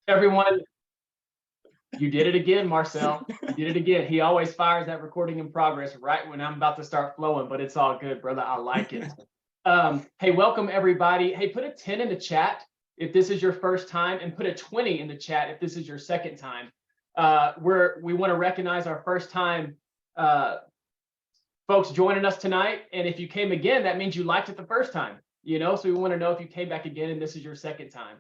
Everyone, you did it again, Marcel. You did it again. He always fires that recording in progress right when I'm about to start flowing, but it's all good, brother. I like it. Hey, welcome everybody. Hey, put a 10 in the chat if this is your first time, and put a 20 in the chat if this is your second time. We want to recognize our first time folks joining us tonight. And if you came again, that means you liked it the first time, so we want to know if you came back again and this is your second time.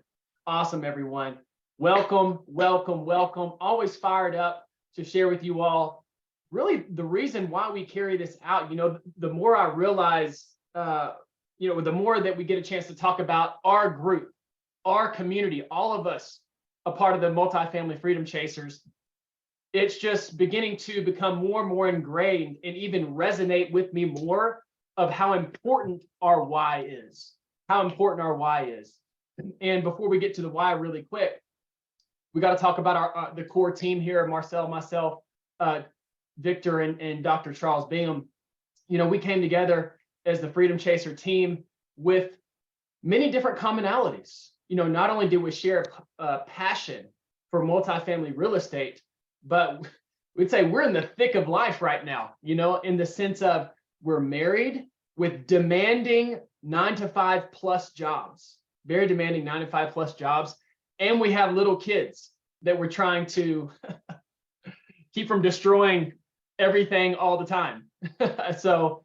Awesome, everyone. Welcome, welcome, welcome. Always fired up to share with you all really the reason why we carry this out. The more I realize, the more that we get a chance to talk about our group, our community, all of us, a part of the Multifamily Freedom Chasers, it's just beginning to become more and more ingrained and even resonate with me more of how important our why is, And before we get to the why really quick, we got to talk about the core team here, Marcel, myself, Victor, and Dr. Charles Bingham. We came together as the Freedom Chaser team with many different commonalities. Not only did we share a passion for multifamily real estate, but we'd say we're in the thick of life right now, in the sense of we're married with demanding 9-to-5 plus jobs, very demanding 9-to-5 plus jobs. And we have little kids that we're trying to keep from destroying everything all the time. So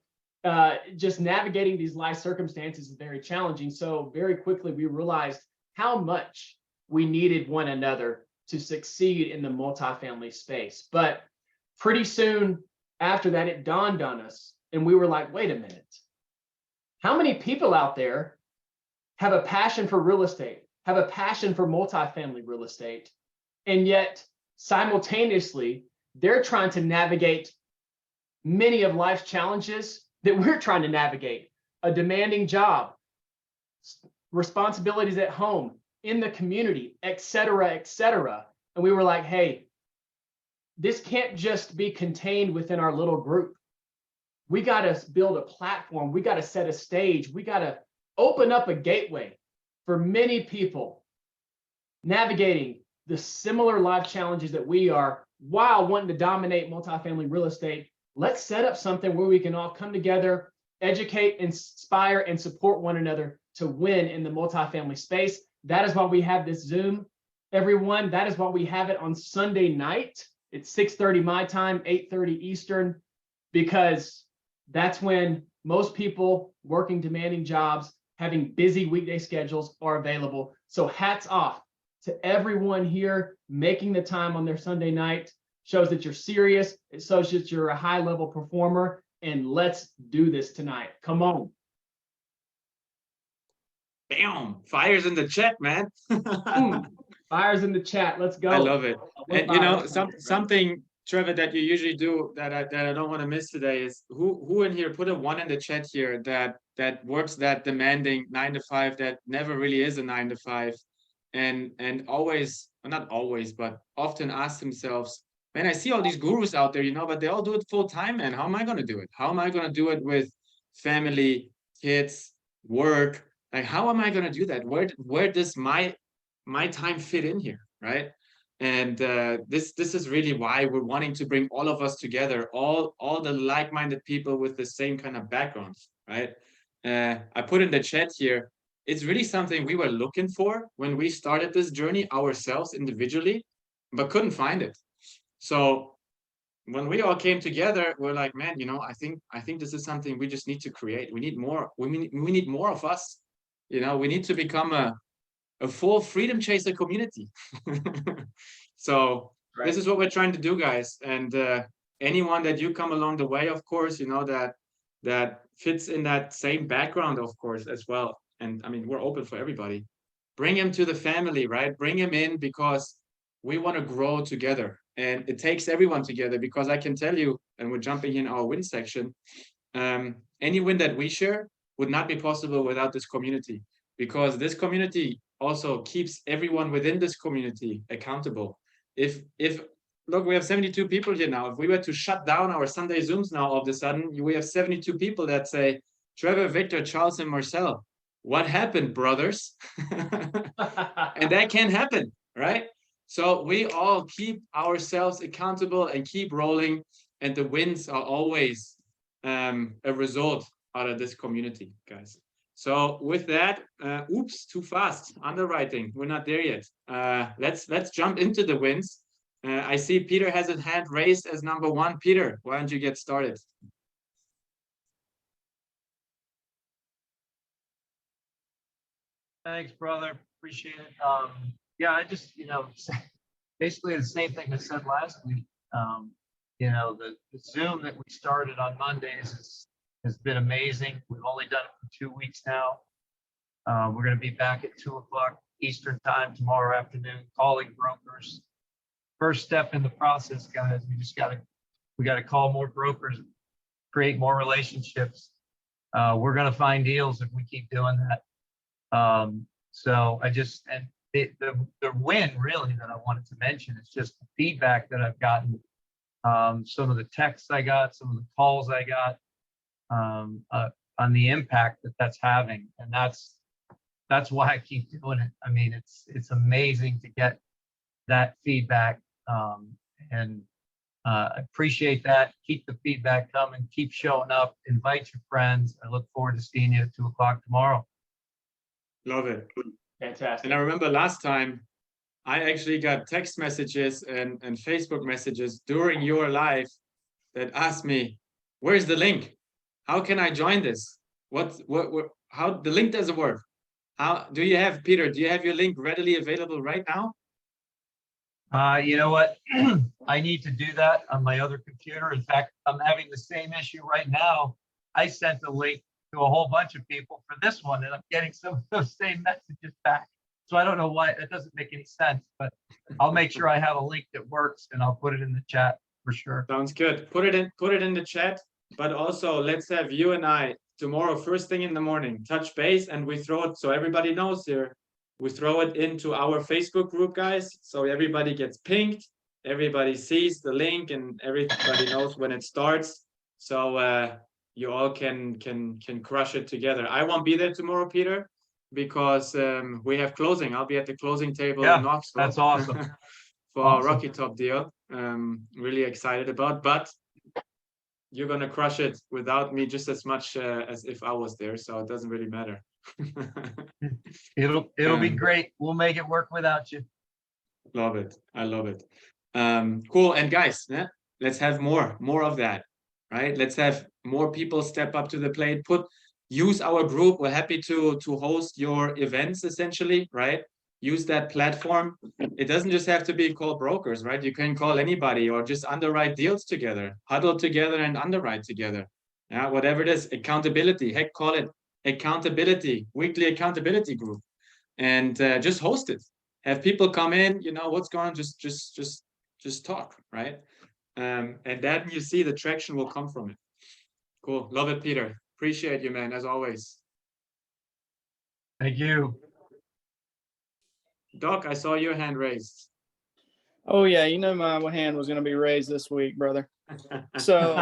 just navigating these life circumstances is very challenging. So very quickly, we realized how much we needed one another to succeed in the multifamily space. But pretty soon after that, it dawned on us, and we were like, wait a minute. How many people out there have a passion for real estate, have a passion for multifamily real estate, and yet simultaneously, they're trying to navigate many of life's challenges that we're trying to navigate: a demanding job, responsibilities at home, in the community, et cetera, et cetera. And we were like, hey, this can't just be contained within our little group. We got to build a platform. We got to set a stage. We got to open up a gateway for many people navigating the similar life challenges that we are while wanting to dominate multifamily real estate. Let's set up something where we can all come together, educate, inspire, and support one another to win in the multifamily space. That is why we have this Zoom, everyone. That is why we have it on Sunday night. It's 6:30 my time, 8:30 Eastern, because that's when most people working demanding jobs, having busy weekday schedules, are available. So hats off to everyone here making the time on their Sunday night. Shows that you're serious. It shows that you're a high-level performer. And let's do this tonight. Come on. Bam! Fires in the chat, man. Fires in the chat. Let's go. I love it. And something, Trevor, that you usually do that I don't want to miss today is who in here, put a 1 in the chat here that works that demanding 9-to-5, that never really is a 9-to-5, and always, well, not always, but often ask themselves, man, I see all these gurus out there, but they all do it full time, man. How am I going to do it? How am I going to do it with family, kids, work? Like, how am I going to do that? Where does my time fit in here, right? And this is really why we're wanting to bring all of us together, all the like-minded people with the same kind of backgrounds, right? I put in the chat here, it's really something we were looking for when we started this journey ourselves individually, but couldn't find it. So when we all came together, we're like, man, I think this is something we just need to create. We need more. We need more of us. We need to become a full Freedom Chaser community. So right. This is what we're trying to do, guys. And anyone that you come along the way, of course, that fits in that same background, of course, as well. And I mean, we're open for everybody. Bring him to the family, right? Bring him in, because we want to grow together. And it takes everyone together, because I can tell you, and we're jumping in our win section, any win that we share would not be possible without this community, because this community also keeps everyone within this community accountable. If look, we have 72 people here now. If we were to shut down our Sunday Zooms now, all of a sudden, we have 72 people that say, Trevor, Victor, Charles, and Marcel, what happened, brothers? And that can't happen. right? So we all keep ourselves accountable and keep rolling, and the wins are always a result out of this community, guys. So with that, oops, too fast. Underwriting, we're not there yet. Let's jump into the wins. I see Peter has his hand raised as number one. Peter, why don't you get started? Thanks, brother. Appreciate it. Yeah, I just, basically the same thing I said last week. The Zoom that we started on Mondays has been amazing. We've only done it for 2 weeks now. We're going to be back at 2:00 Eastern time tomorrow afternoon, calling brokers. First step in the process, guys. We got to call more brokers, create more relationships. We're going to find deals if we keep doing that. So the win really that I wanted to mention is just the feedback that I've gotten, some of the texts I got, some of the calls I got, on the impact that that's having. And that's why I keep doing it. I mean, it's amazing to get that feedback. And I appreciate that. Keep the feedback coming, keep showing up, invite your friends. I look forward to seeing you at 2:00 tomorrow. Love it. Fantastic. And I remember last time I actually got text messages and Facebook messages during your live that asked me, where's the link? How can I join this? How the link doesn't work? How do you have, Peter, do you have your link readily available right now? You know what? I need to do that on my other computer. In fact, I'm having the same issue right now. I sent a link to a whole bunch of people for this one, and I'm getting some of those same messages back. So I don't know why. That doesn't make any sense, but I'll make sure I have a link that works, and I'll put it in the chat for sure. Sounds good. Put it in the chat, but also let's have you and I tomorrow, first thing in the morning, touch base, and we throw it so everybody knows here. We throw it into our Facebook group, guys, so everybody gets pinged, everybody sees the link, and everybody knows when it starts. So you all can crush it together. I won't be there tomorrow, Peter, because we have closing. I'll be at the closing table in Knoxville. That's awesome. For our Rocky Top deal. Really excited about, but you're gonna crush it without me just as much as if I was there, so it doesn't really matter. It'll be great. We'll make it work without you. Love it. I love it. Cool. And guys, let's have more of that, right? Let's have more people step up to the plate. Use our group. We're happy to host your events, essentially, right? Use that platform. It doesn't just have to be call brokers, right? You can call anybody or just underwrite deals together, huddle together and underwrite together. Yeah, whatever it is, accountability. Heck, call it accountability, weekly accountability group, and just host it. Have people come in, what's going on, just talk, right? And then you see the traction will come from it. Cool. Love it, Peter. Appreciate you, man, as always. Thank you. Doc, I saw your hand raised. Oh yeah, my hand was going to be raised this week, brother. So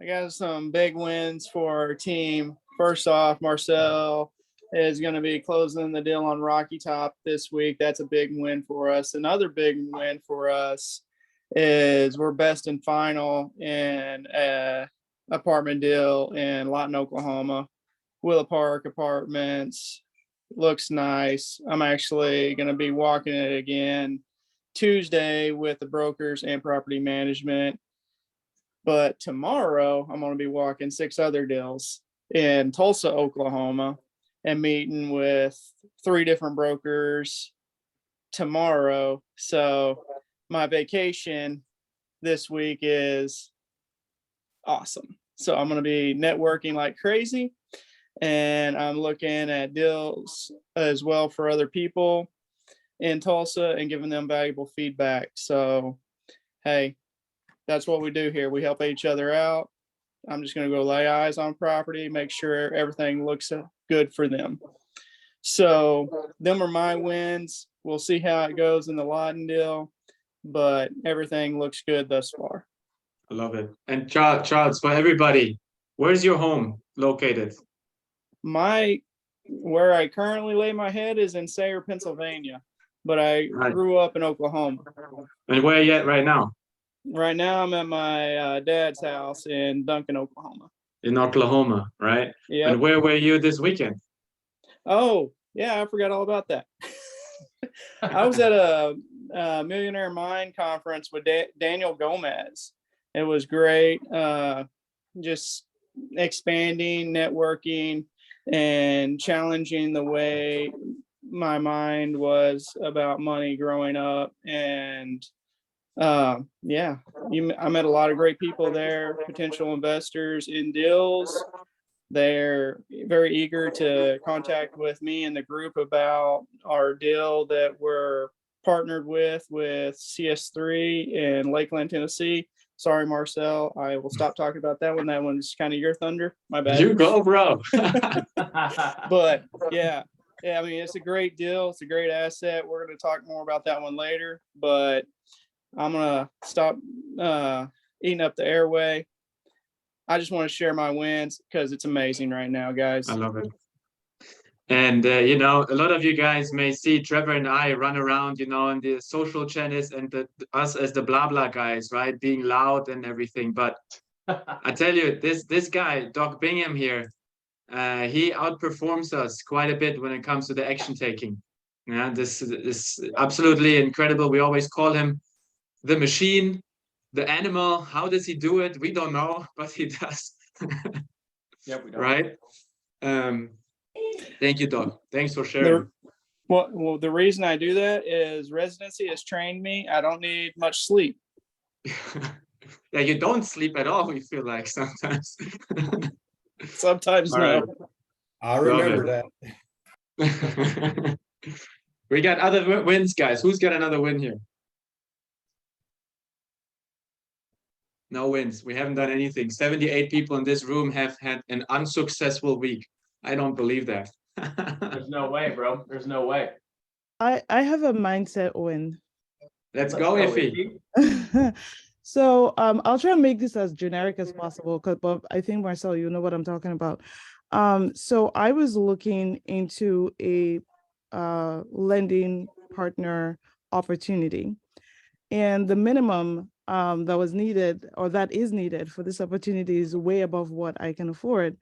I got some big wins for our team. First off, Marcel is going to be closing the deal on Rocky Top this week. That's a big win for us. Another big win for us is we're best and final in an apartment deal in Lawton, Oklahoma. Willow Park Apartments. Looks nice. I'm actually going to be walking it again Tuesday with the brokers and property management. But tomorrow I'm going to be walking 6 other deals in Tulsa, Oklahoma, and meeting with 3 different brokers tomorrow. So my vacation this week is awesome. So I'm going to be networking like crazy. And I'm looking at deals as well for other people in Tulsa and giving them valuable feedback. So, hey, that's what we do here. We help each other out. I'm just going to go lay eyes on property, make sure everything looks good for them. So them are my wins. We'll see how it goes in the Lawton deal, but everything looks good thus far. I love it. And Charles, for everybody, where's your home located? Where I currently lay my head is in Sayre, Pennsylvania. but I Right. grew up in Oklahoma. And where are you at right now? Grew up in Oklahoma. And where are you at right now? Right now, I'm at my dad's house in Duncan, Oklahoma. In Oklahoma, right? Yep. And where were you this weekend? Oh, yeah, I forgot all about that. I was at a Millionaire Mind conference with Daniel Gomez. It was great. Just expanding, networking, and challenging the way my mind was about money growing up. And yeah, I met a lot of great people there, potential investors in deals. They're very eager to contact with me and the group about our deal that we're partnered with CS3 in Lakeland, Tennessee. Sorry, Marcel, I will stop talking about that one. That one's kind of your thunder. My bad. You go, bro. But yeah, I mean, it's a great deal. It's a great asset. We're going to talk more about that one later, but I'm going to stop eating up the airway. I just want to share my wins because it's amazing right now, guys. I love it. And, you know, a lot of you guys may see Trevor and I run around, you know, in the social channels and us as the blah, blah guys, right? Being loud and everything. But I tell you, this guy, Doc Bingham here, he outperforms us quite a bit when it comes to the action taking. Yeah, this is absolutely incredible. We always call him the machine, the animal. How does he do it? We don't know, but he does. Yeah, we don't. Right? Thank you, Doc. Thanks for sharing. Well, the reason I do that is residency has trained me. I don't need much sleep. Yeah, you don't sleep at all, we feel like sometimes. Sometimes All no. right. I remember that. We got other wins, guys. Who's got another win here? No wins. We haven't done anything. 78 people in this room have had an unsuccessful week. I don't believe that. There's no way, bro. There's no way. I have a mindset win. Let's go, Iffy. So I'll try and make this as generic as possible, but I think Marcel, you know what I'm talking about. So I was looking into a lending partner opportunity, and the minimum that was needed, or that is needed for this opportunity, is way above what I can afford.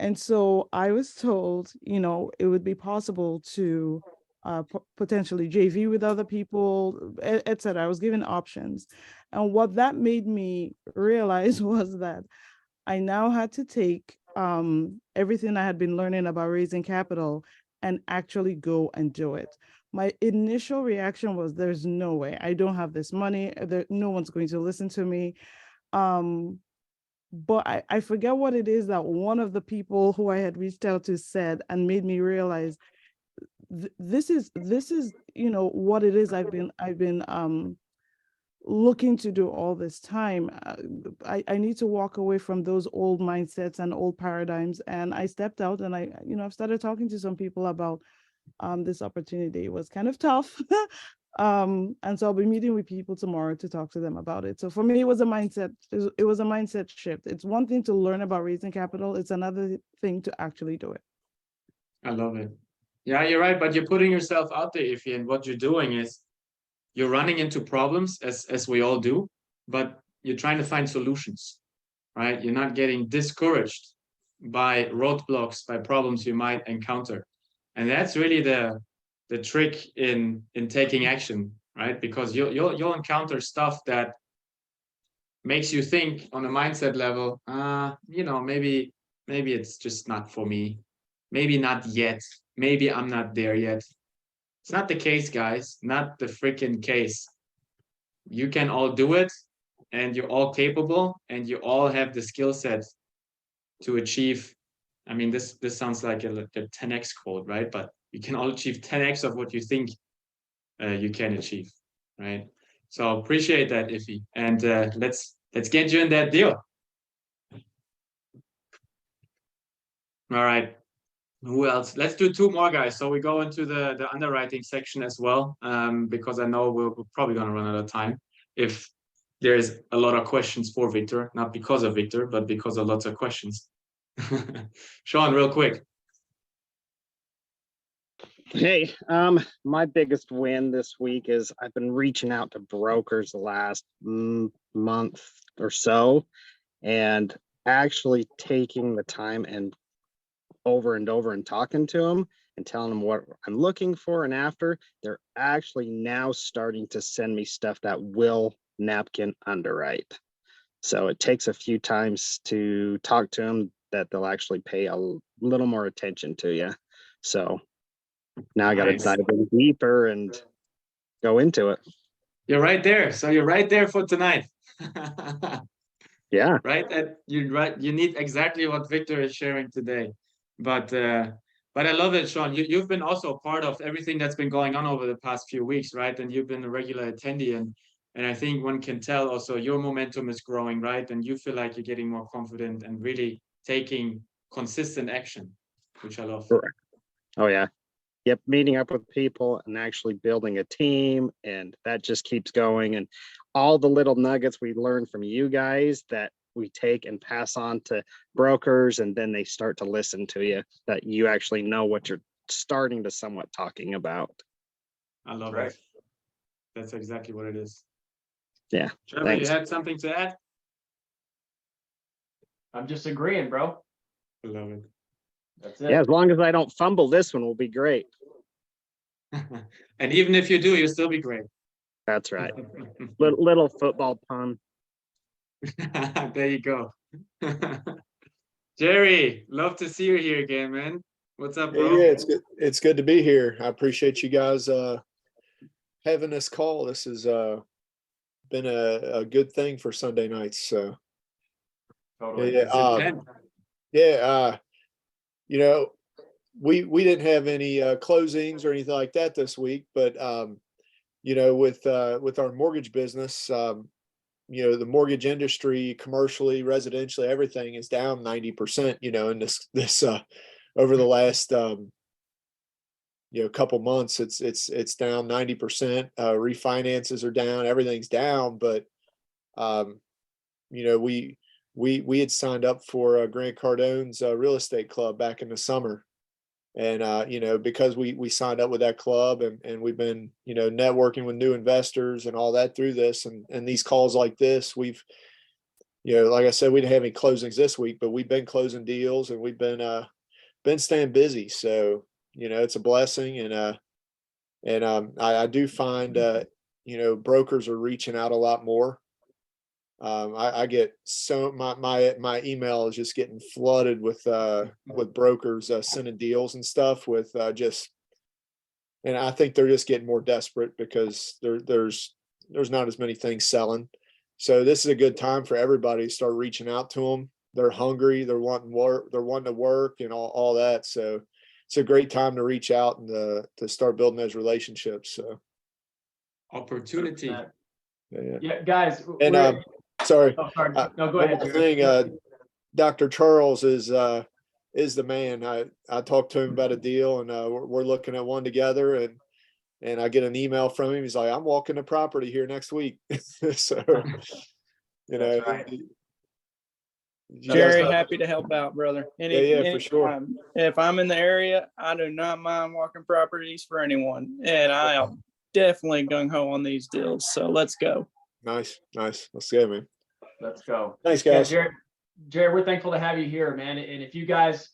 And so I was told, you know, it would be possible to potentially JV with other people, etc. I was given options. And what that made me realize was that I now had to take everything I had been learning about raising capital and actually go and do it. My initial reaction was, there's no way, I don't have this money, no one's going to listen to me. But I forget what it is that one of the people who I had reached out to said, and made me realize this is, you know, what it is I've been looking to do all this time. I need to walk away from those old mindsets and old paradigms. And I stepped out and I've started talking to some people about this opportunity. It was kind of tough. And so I'll be meeting with people tomorrow to talk to them about it. So for me, it was a mindset shift. It's one thing to learn about raising capital. It's another thing to actually do it. I love it. Yeah, you're right. But you're putting yourself out there, Iffy, and what you're doing is you're running into problems, as we all do, but you're trying to find solutions, right? You're not getting discouraged by roadblocks, by problems you might encounter. And that's really the trick in taking action, right? Because you'll encounter stuff that makes you think on a mindset level, you know, maybe it's just not for me. Maybe not yet. Maybe I'm not there yet. It's not the case, guys. Not the freaking case. You can all do it, and you're all capable, and you all have the skill set to achieve. I mean, this sounds like a 10x quote, right? But you can all achieve 10x of what you think you can achieve, right? So appreciate that, Iffy, and let's get you in that deal. All right. Who else? Let's do two more, guys. So we go into the underwriting section as well, because I know we're probably going to run out of time if there's a lot of questions for Victor, not because of Victor, but because of lots of questions. Sean, real quick. Hey, my biggest win this week is I've been reaching out to brokers the last month or so, and actually taking the time and over and talking to them and telling them what I'm looking for. And after, they're actually now starting to send me stuff that will napkin underwrite. So it takes a few times to talk to them that they'll actually pay a little more attention to you. So now I got to Nice. dive in deeper and go into it. You're right there. So you're right there for tonight. Yeah. Right. You're right. You need exactly what Victor is sharing today. But I love it, Sean. You've been also a part of everything that's been going on over the past few weeks, right? And you've been a regular attendee, and I think one can tell also your momentum is growing, right? And you feel like you're getting more confident and really taking consistent action, which I love. Oh yeah. Yep, meeting up with people and actually building a team, and that just keeps going. And all the little nuggets we learn from you guys that we take and pass on to brokers, and then they start to listen to you, that you actually know what you're starting to somewhat talking about. I love Right. it. That's exactly what it is. Yeah. Trevor, Thanks. you had something to add? I'm just agreeing, bro. I love it. That's it. Yeah, as long as I don't fumble this one will be great. And even if you do, you'll still be great. That's right. Little football pun. There you go. Jerry, love to see you here again, man. What's up, bro? Yeah, it's good. It's good to be here. I appreciate you guys having this call. This has been a good thing for Sunday nights. So Totally. you know, we didn't have any closings or anything like that this week, but you know, with our mortgage business, you know, the mortgage industry, commercially, residentially, everything is down 90%, you know, in this over the last you know, couple months, it's down 90%. Refinances are down, everything's down, but you know, we had signed up for Grant Cardone's real estate club back in the summer. And you know, because we signed up with that club, and we've been, you know, networking with new investors and all that through this, and these calls like this, we've, you know, like I said, we didn't have any closings this week, but we've been closing deals, and we've been staying busy. So, you know, it's a blessing. And I do find you know, brokers are reaching out a lot more. I get so my email is just getting flooded with brokers sending deals and stuff with and I think they're just getting more desperate because there's not as many things selling. So this is a good time for everybody to start reaching out to them. They're hungry, they're wanting work, they're wanting to work and all that. So it's a great time to reach out and to start building those relationships. So Opportunity. Yeah, guys. And sorry. Oh, sorry. No, go ahead. One more thing, Dr. Charles is the man. I talked to him about a deal, and we're looking at one together, and I get an email from him. He's like, "I'm walking the property here next week." So, you know, right. Jerry, happy to help out, brother. For sure. If I'm in the area, I do not mind walking properties for anyone, and I am definitely gung ho on these deals. So let's go. Nice. Let's go, man. Let's go. Thanks, guys. Yeah, Jerry, we're thankful to have you here, man. And if you guys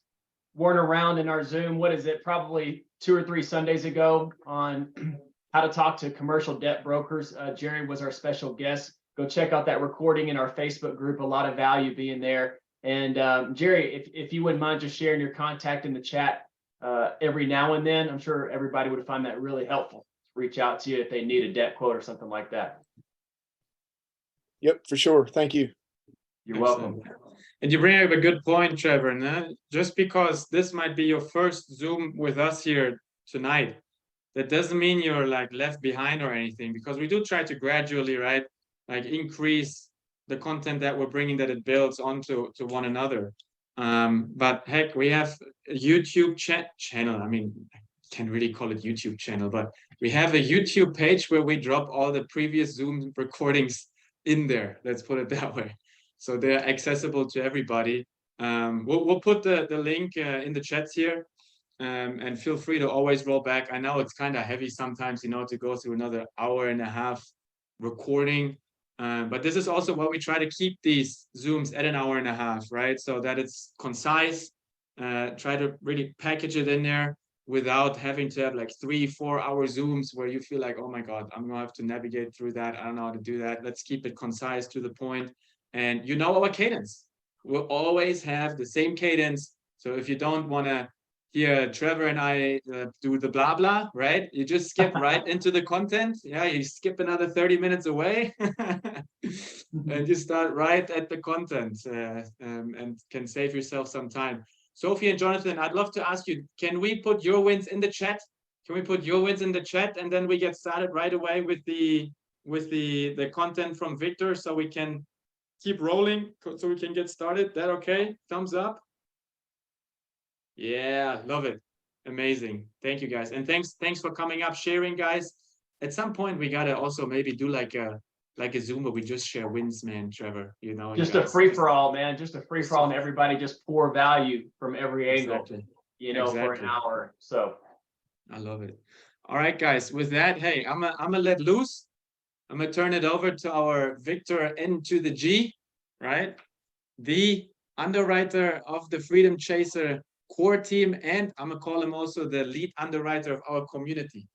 weren't around in our Zoom, what is it? Probably 2 or 3 Sundays ago on how to talk to commercial debt brokers. Jerry was our special guest. Go check out that recording in our Facebook group. A lot of value being there. And Jerry, if you wouldn't mind just sharing your contact in the chat every now and then, I'm sure everybody would find that really helpful. Reach out to you if they need a debt quote or something like that. Yep, for sure. Thank you. You're welcome. And you bring up a good point, Trevor. No? Just because this might be your first Zoom with us here tonight, that doesn't mean you're like left behind or anything, because we do try to gradually, right, like increase the content that we're bringing, that it builds onto one another. But heck, we have a YouTube channel. I mean, I can't really call it YouTube channel, but we have a YouTube page where we drop all the previous Zoom recordings in there. Let's put it that way. So they're accessible to everybody. We'll put the link in the chats here. and feel free to always roll back. I know it's kind of heavy sometimes, to go through another hour and a half recording. But this is also why we try to keep these Zooms at an hour and a half, right? So that it's concise, try to really package it in there without having to have like 3-4 hour Zooms where you feel like, oh my God, I'm gonna have to navigate through that. I don't know how to do that. Let's keep it concise, to the point. And our cadence. We'll always have the same cadence. So if you don't want to hear Trevor and I do the blah blah, right? You just skip right into the content. Yeah, you skip another 30 minutes away and you start right at the content, and can save yourself some time. Sophie and Jonathan, I'd love to ask you, can we put your wins in the chat? Can we put your wins in the chat, and then we get started right away with the content from Victor, so we can keep rolling, so we can get started? That okay? Thumbs up. Yeah, love it. Amazing. Thank you, guys. And thanks for coming up, sharing, guys. At some point, we gotta also maybe do like a Zoom where we just share wins, man, Trevor. Just a free-for-all, man. Just a free-for-all, and everybody just pour value from every angle, Exactly. for an hour. So I love it. All right, guys. With that, hey, I'm gonna let loose. I'm gonna turn it over to our Victor N to the G, right? The underwriter of the Freedom Chaser core team, and I'm gonna call him also the lead underwriter of our community.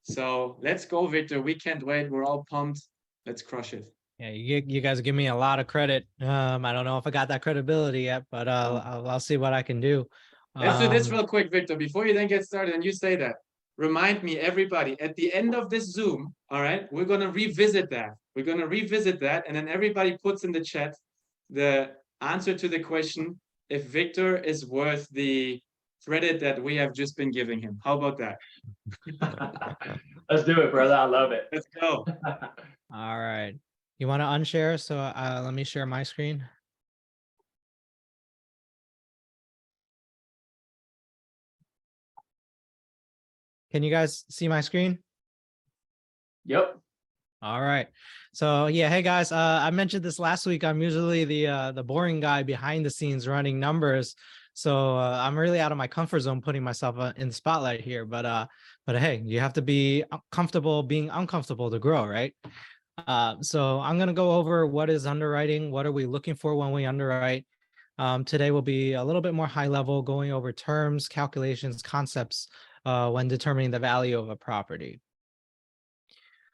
So let's go, Victor. We can't wait. We're all pumped. Let's crush it. Yeah, you guys give me a lot of credit. I don't know if I got that credibility yet, but I'll see what I can do. Let's do this real quick, Victor, before you then get started and you say that. Remind me, everybody, at the end of this Zoom, all right, we're going to revisit that. We're going to revisit that, and then everybody puts in the chat the answer to the question if Victor is worth the credit that we have just been giving him. How about that? let's do it, brother. I love it. Let's go. All right. You want to unshare? So let me share my screen. Can you guys see my screen? Yep. All right. So yeah, hey guys, I mentioned this last week. I'm usually the boring guy behind the scenes running numbers. So I'm really out of my comfort zone putting myself in the spotlight here. But hey, you have to be comfortable being uncomfortable to grow, right? So I'm going to go over what is underwriting. What are we looking for when we underwrite? Today will be a little bit more high level, going over terms, calculations, concepts when determining the value of a property.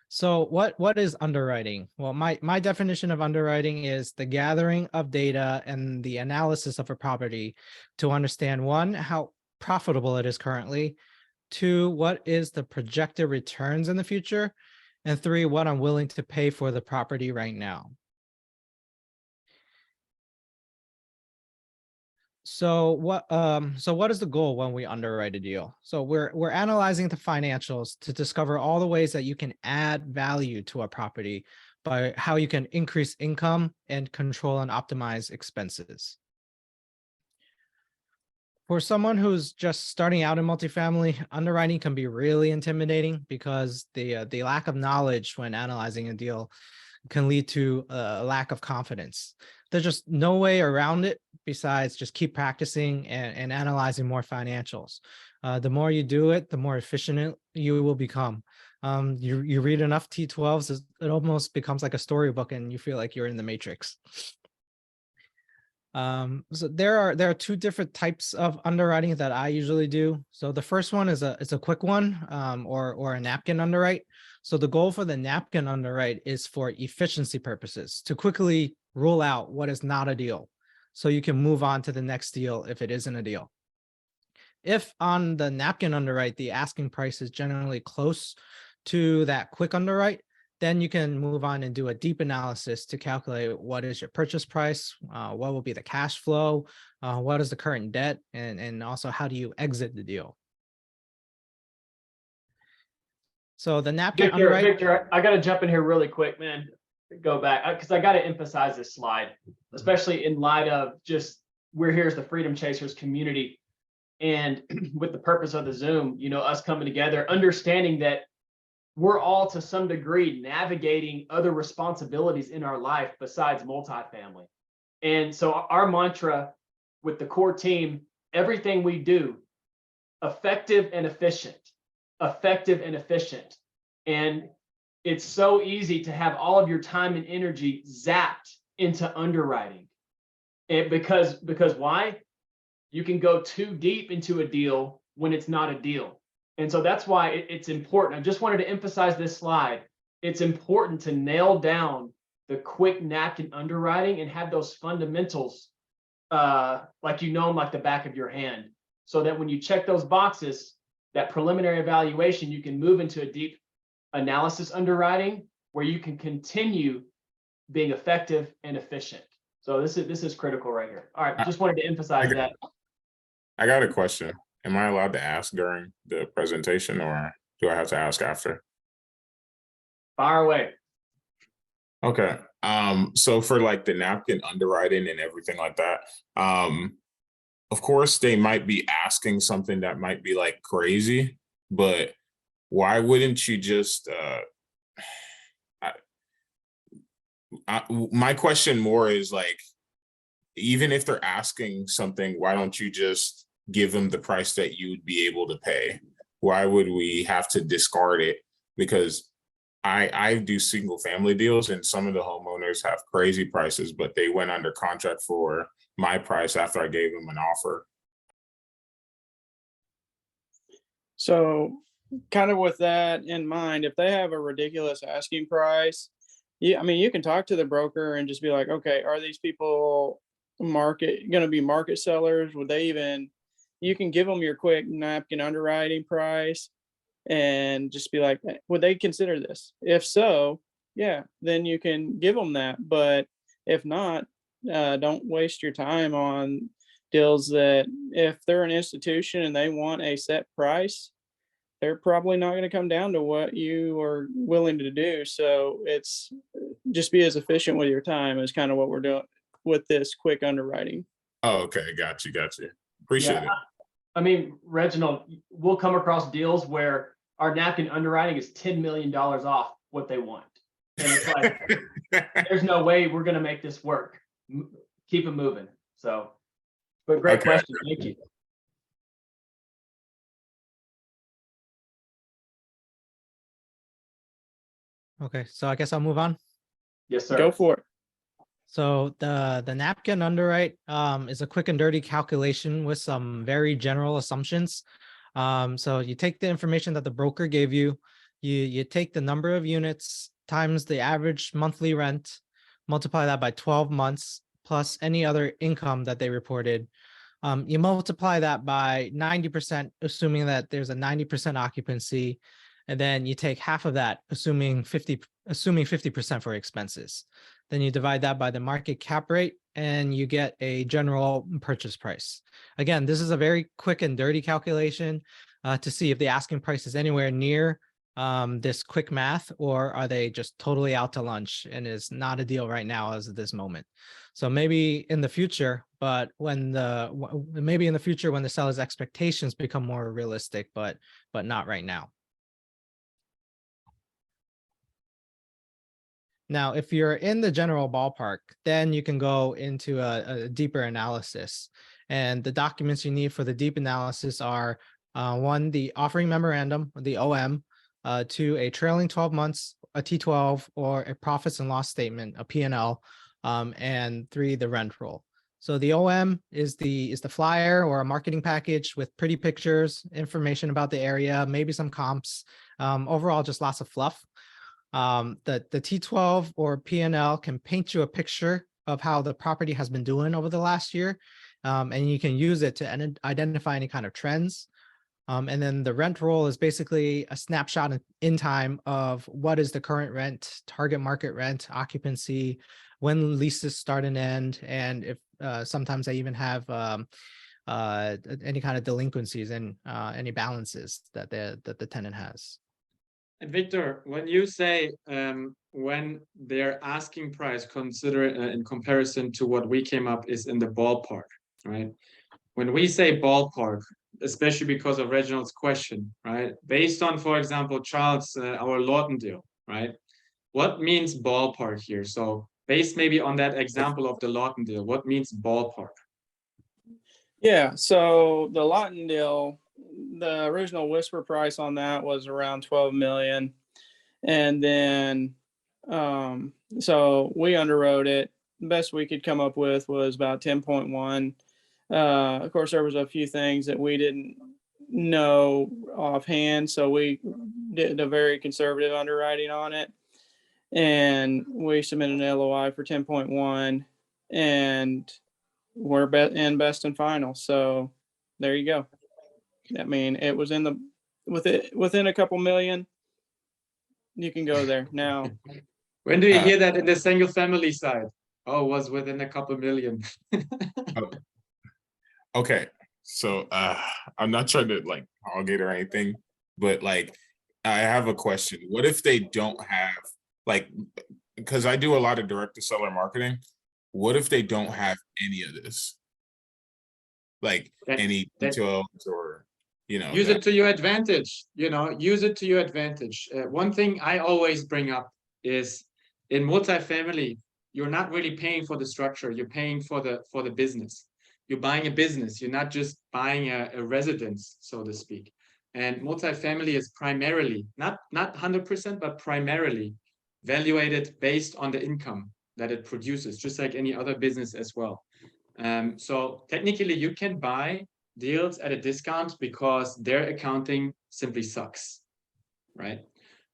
So what is underwriting? Well, my definition of underwriting is the gathering of data and the analysis of a property to understand, one, how profitable it is currently, two, what is the projected returns in the future, and three, what I'm willing to pay for the property right now. So what is the goal when we underwrite a deal? So we're analyzing the financials to discover all the ways that you can add value to a property by how you can increase income and control and optimize expenses. For someone who's just starting out in multifamily, underwriting can be really intimidating because the lack of knowledge when analyzing a deal can lead to a lack of confidence. There's just no way around it besides just keep practicing and analyzing more financials. The more you do it, the more efficient you will become. You read enough T12s, it almost becomes like a storybook and you feel like you're in the Matrix. So there are two different types of underwriting that I usually do. So the first one is a quick one, or a napkin underwrite. So the goal for the napkin underwrite is for efficiency purposes, to quickly rule out what is not a deal, so you can move on to the next deal if it isn't a deal. If on the napkin underwrite, the asking price is generally close to that quick underwrite, then you can move on and do a deep analysis to calculate what is your purchase price, what will be the cash flow, what is the current debt, and also how do you exit the deal. So the napkin underwrite. Victor, I got to jump in here really quick, man. Go back because I got to emphasize this slide, especially in light of just we're here as the Freedom Chasers community, and with the purpose of the Zoom, us coming together, understanding that we're all to some degree navigating other responsibilities in our life besides multifamily. And so our mantra with the core team, everything we do effective and efficient, effective and efficient. And it's so easy to have all of your time and energy zapped into underwriting. And because why? You can go too deep into a deal when it's not a deal. And so that's why it's important. I just wanted to emphasize this slide. It's important to nail down the quick napkin underwriting and have those fundamentals like you know them like the back of your hand, so that when you check those boxes, that preliminary evaluation, you can move into a deep analysis underwriting where you can continue being effective and efficient. So this is critical right here. All right, just wanted to emphasize that. I got a question. Am I allowed to ask during the presentation, or do I have to ask after? Fire away. Okay. So for like the napkin underwriting and everything like that, of course they might be asking something that might be like crazy, but why wouldn't you just my question more is like, even if they're asking something, why don't you just give them the price that you would be able to pay? Why would we have to discard it? Because I do single family deals, and some of the homeowners have crazy prices, but they went under contract for my price after I gave them an offer. So kind of with that in mind, if they have a ridiculous asking price, I mean, you can talk to the broker and just be like, okay, are these people going to be market sellers? Would they even, you can give them your quick napkin underwriting price and just be like, would they consider this? If so, yeah, then you can give them that. But if not, don't waste your time on deals that if they're an institution and they want a set price, they're probably not going to come down to what you are willing to do. So it's just be as efficient with your time is kind of what we're doing with this quick underwriting. Oh, okay. Got you. Appreciate it. I mean, Reginald, we'll come across deals where our napkin underwriting is $10 million off what they want. And it's like, there's no way we're going to make this work. Keep it moving. So, but great question. Thank you. Okay, so I guess I'll move on. Yes, sir. Go for it. So the napkin underwrite is a quick and dirty calculation with some very general assumptions. So you take the information that the broker gave you, you take the number of units times the average monthly rent, multiply that by 12 months plus any other income that they reported. You multiply that by 90%, assuming that there's a 90% occupancy, and then you take half of that, assuming 50% for expenses. Then you divide that by the market cap rate and you get a general purchase price. Again, this is a very quick and dirty calculation to see if the asking price is anywhere near this quick math, or are they just totally out to lunch and is not a deal right now as of this moment. So maybe in the future, but maybe in the future when the seller's expectations become more realistic, but not right now. Now, if you're in the general ballpark, then you can go into a deeper analysis. And the documents you need for the deep analysis are one, the offering memorandum, the OM, two, a trailing 12 months, a T12, or a profits and loss statement, a P&L, and three, the rent roll. So the OM is the flyer or a marketing package with pretty pictures, information about the area, maybe some comps, overall just lots of fluff. The T12 or P&L can paint you a picture of how the property has been doing over the last year, and you can use it to identify any kind of trends. And then the rent roll is basically a snapshot in time of what is the current rent, target market rent, occupancy, when leases start and end, and if sometimes they even have any kind of delinquencies and any balances that the tenant has. And Victor, when you say when their asking price consider in comparison to what we came up is in the ballpark, right? When we say ballpark, especially because of Reginald's question, right? Based on, for example, Charles, our Lawton deal, right? What means ballpark here? So based maybe on that example of the Lawton deal, what means ballpark? Yeah, so the Lawton deal, the original whisper price on that was around 12 million. And then, so we underwrote it. The best we could come up with was about 10.1. Of course, there was a few things that we didn't know offhand, so we did a very conservative underwriting on it, and we submitted an LOI for 10.1, and we're best and final. So there you go. I mean, it was within a couple million. You can go there now. When do you hear that in the single family side? Oh, was within a couple million. Okay, so I'm not trying to like hog it or anything, but like I have a question. What if they don't have like, because I do a lot of direct to seller marketing. What if they don't have any of this? Like any details or, you know, use it to your advantage, use it to your advantage. One thing I always bring up is in multifamily, you're not really paying for the structure, you're paying for the business. You're buying a business, you're not just buying a residence, so to speak. And multifamily is primarily, not 100%, but primarily valuated based on the income that it produces, just like any other business as well. So technically you can buy deals at a discount because their accounting simply sucks, right?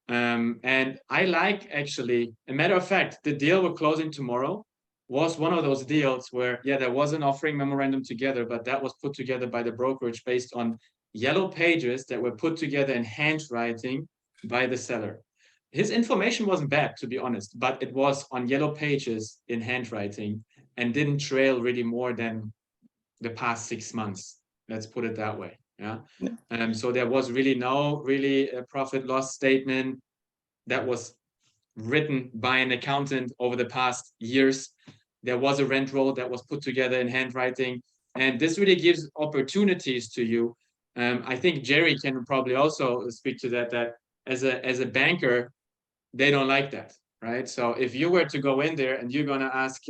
And I like, actually, a matter of fact, the deal we're closing tomorrow was one of those deals where, yeah, there was an offering memorandum together, but that was put together by the brokerage based on yellow pages that were put together in handwriting by the seller. His information wasn't bad, to be honest, but it was on yellow pages in handwriting and didn't trail really more than the past 6 months. Let's put it that way. Yeah. So there was really no profit loss statement that was written by an accountant over the past years. There was a rent roll that was put together in handwriting, and this really gives opportunities to you. I think Jerry can probably also speak to that. That as a banker, they don't like that, right? So if you were to go in there and you're going to ask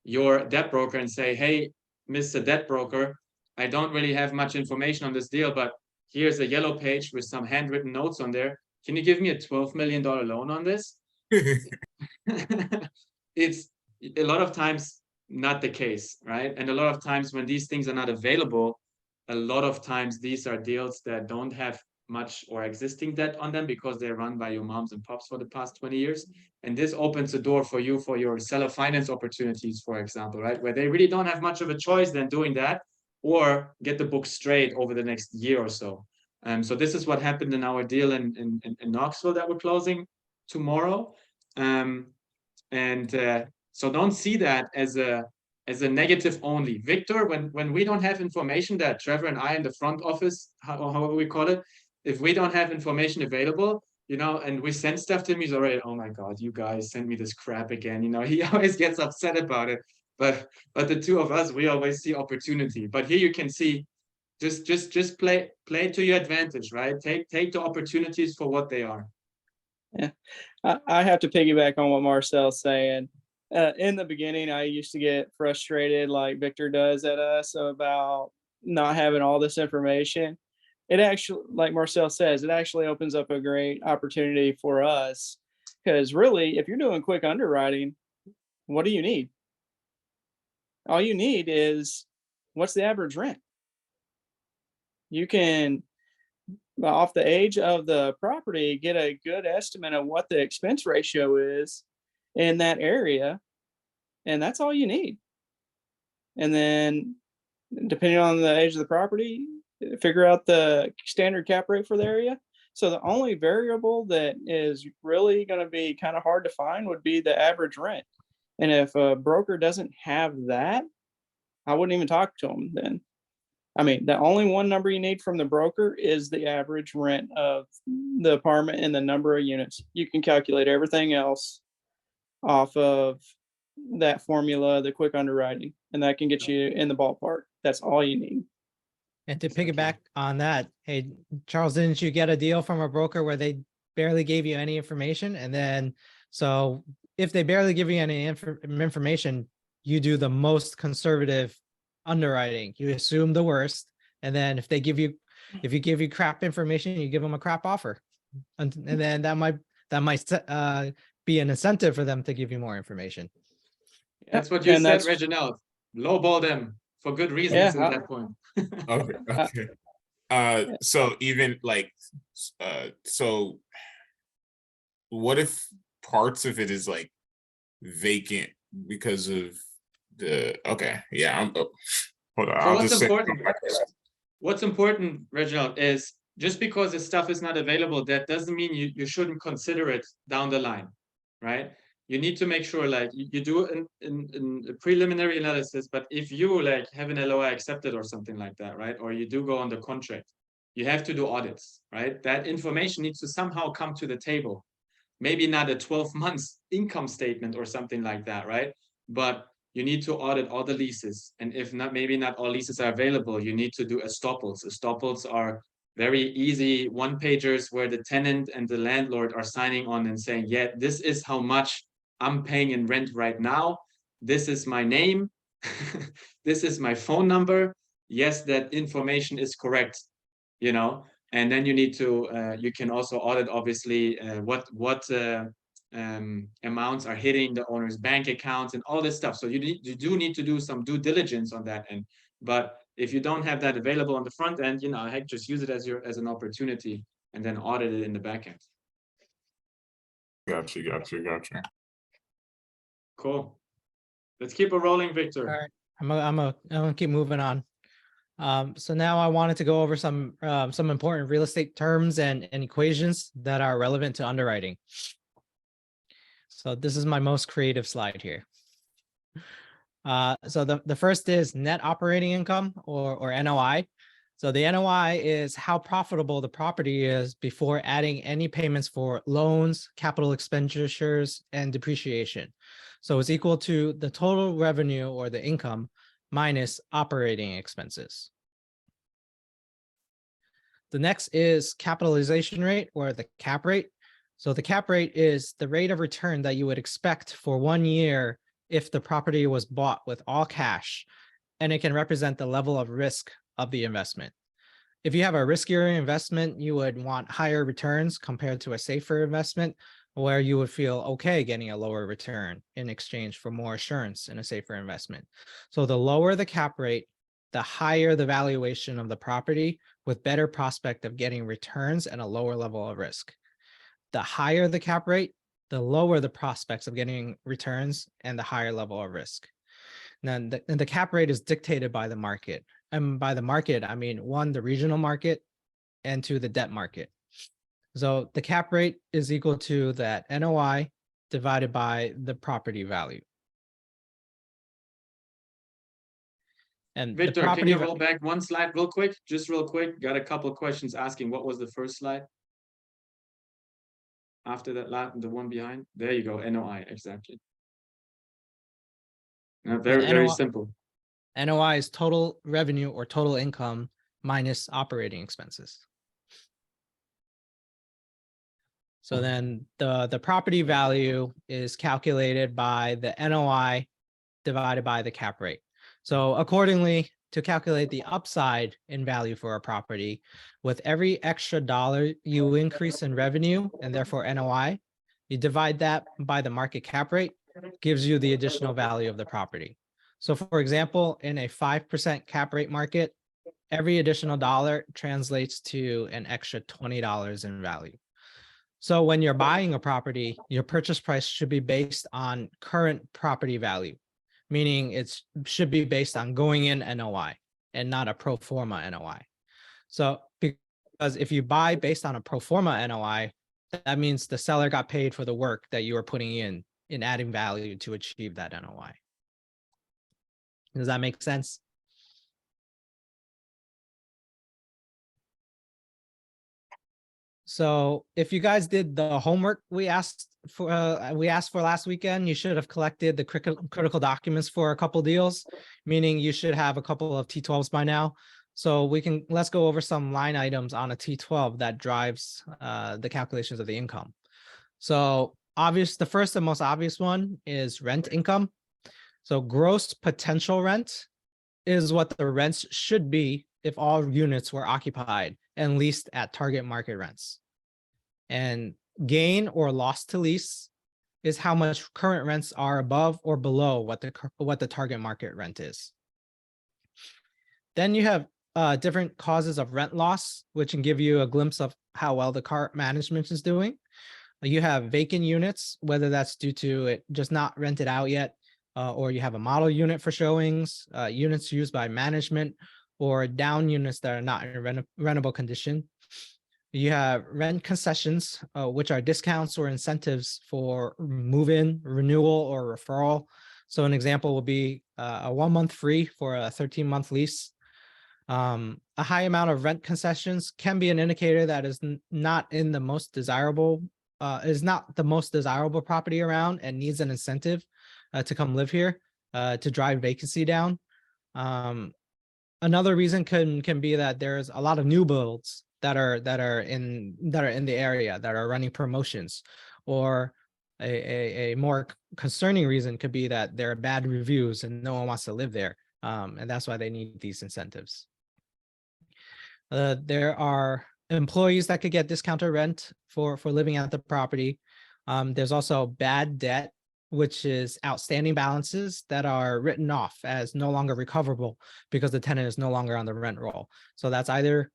your debt broker and say, "Hey, Mr. Debt Broker, I don't really have much information on this deal, but here's a yellow page with some handwritten notes on there. Can you give me a $12 million loan on this?" It's a lot of times not the case, right? And a lot of times when these things are not available, a lot of times these are deals that don't have much or existing debt on them because they're run by your moms and pops for the past 20 years. And this opens the door for you for your seller finance opportunities, for example, right? Where they really don't have much of a choice than doing that or get the book straight over the next year or so. So this is what happened in our deal in Knoxville that we're closing tomorrow. So don't see that as a negative only. Victor, when we don't have information that Trevor and I in the front office, however we call it, if we don't have information available, and we send stuff to him, he's already, "Oh my God, you guys sent me this crap again." He always gets upset about it. But the two of us, we always see opportunity. But here you can see, just play to your advantage, right? Take the opportunities for what they are. Yeah, I have to piggyback on what Marcel's saying. In the beginning, I used to get frustrated like Victor does at us about not having all this information. It actually, like Marcel says, it actually opens up a great opportunity for us, because really, if you're doing quick underwriting, what do you need? All you need is, what's the average rent? You can, off the age of the property, get a good estimate of what the expense ratio is in that area, and that's all you need. And then, depending on the age of the property, figure out the standard cap rate for the area. So the only variable that is really going to be kind of hard to find would be the average rent. And if a broker doesn't have that, I wouldn't even talk to them then. I mean, the only one number you need from the broker is the average rent of the apartment and the number of units. You can calculate everything else off of that formula, the quick underwriting, and that can get you in the ballpark. That's all you need. And to piggyback on that, hey, Charles, didn't you get a deal from a broker where they barely gave you any information? And then, so if they barely give you any information, you do the most conservative underwriting. You assume the worst. And then if they give you If you give you crap information, you give them a crap offer, and then that might be an incentive for them to give you more information. That's what you And said, that's- Reginald. Lowball them for good reasons Yeah, at that point. Okay. Okay. So even like, so what if parts of it is like vacant because of the, okay, yeah, hold on. So I'll what's just say, important? What's important, Reginald, is just because the stuff is not available, that doesn't mean you shouldn't consider it down the line, right? You need to make sure, like, you do in a preliminary analysis, but if you like have an LOI accepted or something like that, right? Or you do go on the contract, you have to do audits, right? That information needs to somehow come to the table. Maybe not a 12 months income statement or something like that, right? But you need to audit all the leases. And if not, maybe not all leases are available, you need to do estoppels. Estoppels are very easy one-pagers where the tenant and the landlord are signing on and saying, yeah, this is how much I'm paying in rent right now. This is my name. This is my phone number. Yes, that information is correct, you know. And then you need to, you can also audit, obviously, what amounts are hitting the owner's bank accounts and all this stuff. So you do need to do some due diligence on that end. But if you don't have that available on the front end, you know, heck, just use it as an opportunity and then audit it in the back end. Gotcha. Cool. Let's keep it rolling, Victor. All right, I'm gonna keep moving on. So now I wanted to go over some important real estate terms and equations that are relevant to underwriting. So this is my most creative slide here. So the first is net operating income or NOI. So the NOI is how profitable the property is before adding any payments for loans, capital expenditures, and depreciation. So it's equal to the total revenue or the income minus operating expenses. The next is capitalization rate or the cap rate. So the cap rate is the rate of return that you would expect for 1 year if the property was bought with all cash, and it can represent the level of risk of the investment. If you have a riskier investment, you would want higher returns compared to a safer investment where you would feel okay getting a lower return in exchange for more assurance in a safer investment. So the lower the cap rate, the higher the valuation of the property with better prospect of getting returns and a lower level of risk. The higher the cap rate, the lower the prospects of getting returns and the higher level of risk. Then the cap rate is dictated by the market. And by the market, I mean, 1, the regional market, and 2, the debt market. So the cap rate is equal to that NOI divided by the property value. And Victor, the can you roll back one slide real quick? Just real quick. Got a couple of questions asking what was the first slide? After that, the one behind. There you go. NOI, exactly. Very simple. NOI is total revenue or total income minus operating expenses. So then the property value is calculated by the NOI divided by the cap rate. So accordingly, to calculate the upside in value for a property, with every extra dollar you increase in revenue and therefore NOI, you divide that by the market cap rate, gives you the additional value of the property. So for example, in a 5% cap rate market, every additional dollar translates to an extra $20 in value. So when you're buying a property, your purchase price should be based on current property value, meaning it should be based on going in NOI and not a pro forma NOI. So because if you buy based on a pro forma NOI, that means the seller got paid for the work that you are putting in adding value to achieve that NOI. Does that make sense? So if you guys did the homework we asked for last weekend, you should have collected the critical documents for a couple deals, meaning you should have a couple of T12s by now. So let's go over some line items on a T12 that drives the calculations of the income. So the first and most obvious one is rent income. So gross potential rent is what the rents should be if all units were occupied and leased at target market rents. And gain or loss to lease is how much current rents are above or below what the target market rent is. Then you have different causes of rent loss, which can give you a glimpse of how well the CART management is doing. You have vacant units, whether that's due to it just not rented out yet, or you have a model unit for showings, units used by management, or down units that are not in rentable condition. You have rent concessions, which are discounts or incentives for move-in, renewal, or referral. So an example would be a 1 month free for a 13-month lease. A high amount of rent concessions can be an indicator that is not the most desirable property around and needs an incentive to come live here to drive vacancy down. Another reason can be that there's a lot of new builds that are in the area that are running promotions, or a more concerning reason could be that there are bad reviews and no one wants to live there, and that's why they need these incentives. There are employees that could get discounted rent for living at the property. There's also bad debt, which is outstanding balances that are written off as no longer recoverable because the tenant is no longer on the rent roll. So that's either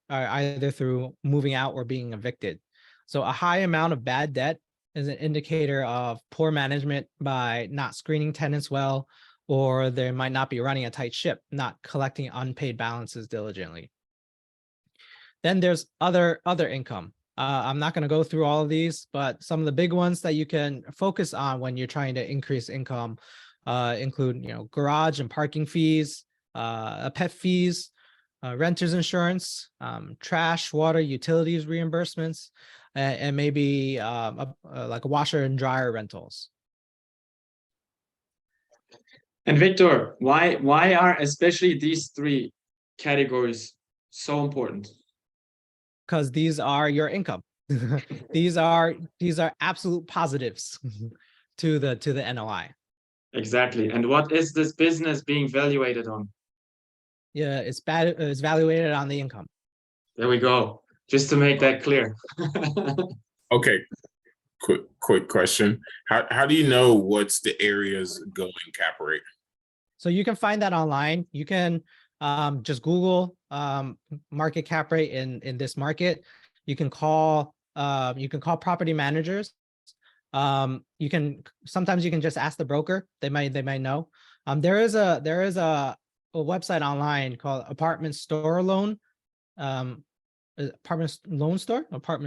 through moving out or being evicted. So a high amount of bad debt is an indicator of poor management by not screening tenants well, or they might not be running a tight ship, not collecting unpaid balances diligently. Then there's other income. I'm not going to go through all of these, but some of the big ones that you can focus on when you're trying to increase income include, garage and parking fees, pet fees, renter's insurance, trash, water, utilities reimbursements, and maybe like washer and dryer rentals. And Victor, why are especially these three categories so important? Because these are your income. these are absolute positives to the NOI. Exactly. And what is this business being valuated on? Yeah, it's valuated on the income. There we go. Just to make that clear. Okay. Quick question. How do you know what's the area's going cap rate? So you can find that online. You can just Google market cap rate in this market. You can call property managers. Sometimes you can just ask the broker. They might know. There is a website online called Apartment Store Loan. Apartment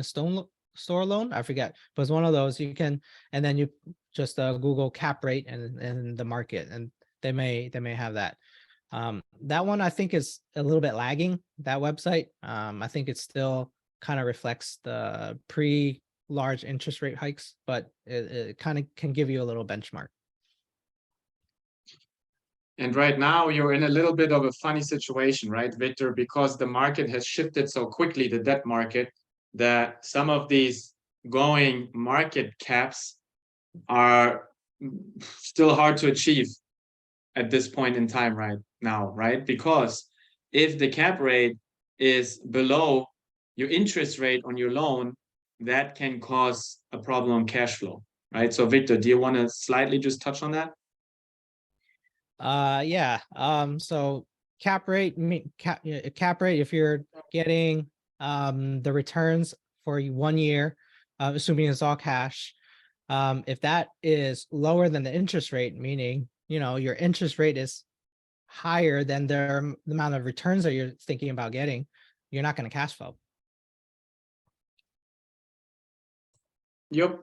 Store Loan. I forget, but it's one of those. You can, and then you just Google cap rate and the market, and they may have that. That one I think is a little bit lagging, that website. I think it still kind of reflects the pre-large interest rate hikes, but it kind of can give you a little benchmark. And right now you're in a little bit of a funny situation, right, Victor? Because the market has shifted so quickly, the debt market, that some of these going market caps are still hard to achieve at this point in time right now, right? Because if the cap rate is below your interest rate on your loan, that can cause a problem on cash flow, right? So Victor, do you want to slightly just touch on that? Yeah. So cap rate, if you're getting the returns for 1 year, assuming it's all cash, if that is lower than the interest rate, meaning your interest rate is higher than the amount of returns that you're thinking about getting, you're not going to cash flow. Yep.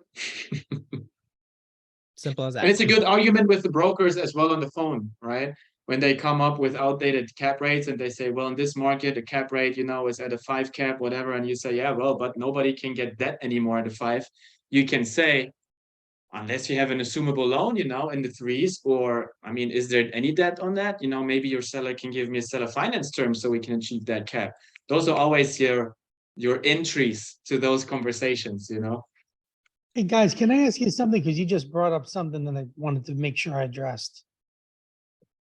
Simple as that. And it's a good argument with the brokers as well on the phone, right? When they come up with outdated cap rates and they say, well, in this market, the cap rate, is at a 5 cap, whatever. And you say, yeah, well, but nobody can get debt anymore at a 5. You can say, unless you have an assumable loan, in the 3s, or, is there any debt on that? Maybe your seller can give me a seller finance term so we can achieve that cap. Those are always your entries to those conversations, Hey guys, can I ask you something? Because you just brought up something that I wanted to make sure I addressed.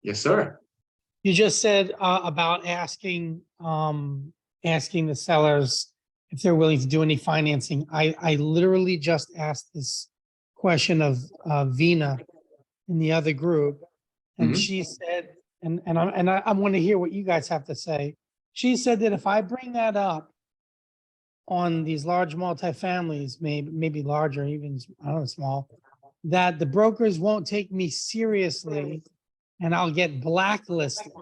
Yes, sir. You just said about asking the sellers if they're willing to do any financing. I literally just asked this question of Vina in the other group, and she said, and I want to hear what you guys have to say. She said that if I bring that up on these large multifamilies, maybe larger, even I don't know, small, that the brokers won't take me seriously and I'll get blacklisted.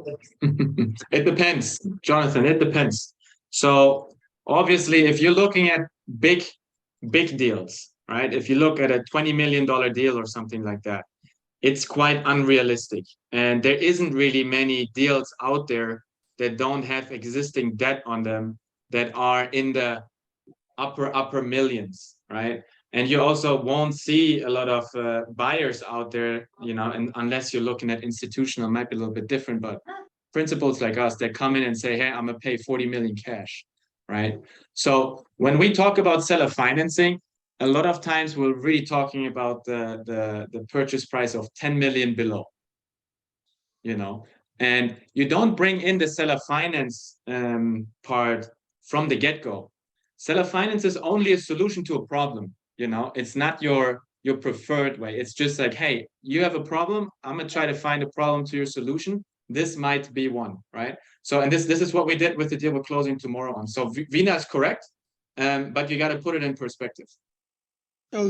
It depends, Jonathan, it depends. So obviously, if you're looking at big deals, right? If you look at a $20 million deal or something like that, it's quite unrealistic. And there isn't really many deals out there that don't have existing debt on them that are in the upper millions, right? And you also won't see a lot of buyers out there, you know, and unless you're looking at institutional, might be a little bit different, but principals like us that come in and say, hey, I'm gonna pay 40 million cash, right? So when we talk about seller financing, a lot of times we're really talking about the purchase price of 10 million below, you know, and you don't bring in the seller finance part from the get-go. Seller finance is only a solution to a problem, you know, it's not your preferred way. It's just like, hey, you have a problem, I'm gonna try to find a problem to your solution. This might be one, right? So, and this is what we did with the deal we're closing tomorrow on. So Vina is correct, but you got to put it in perspective.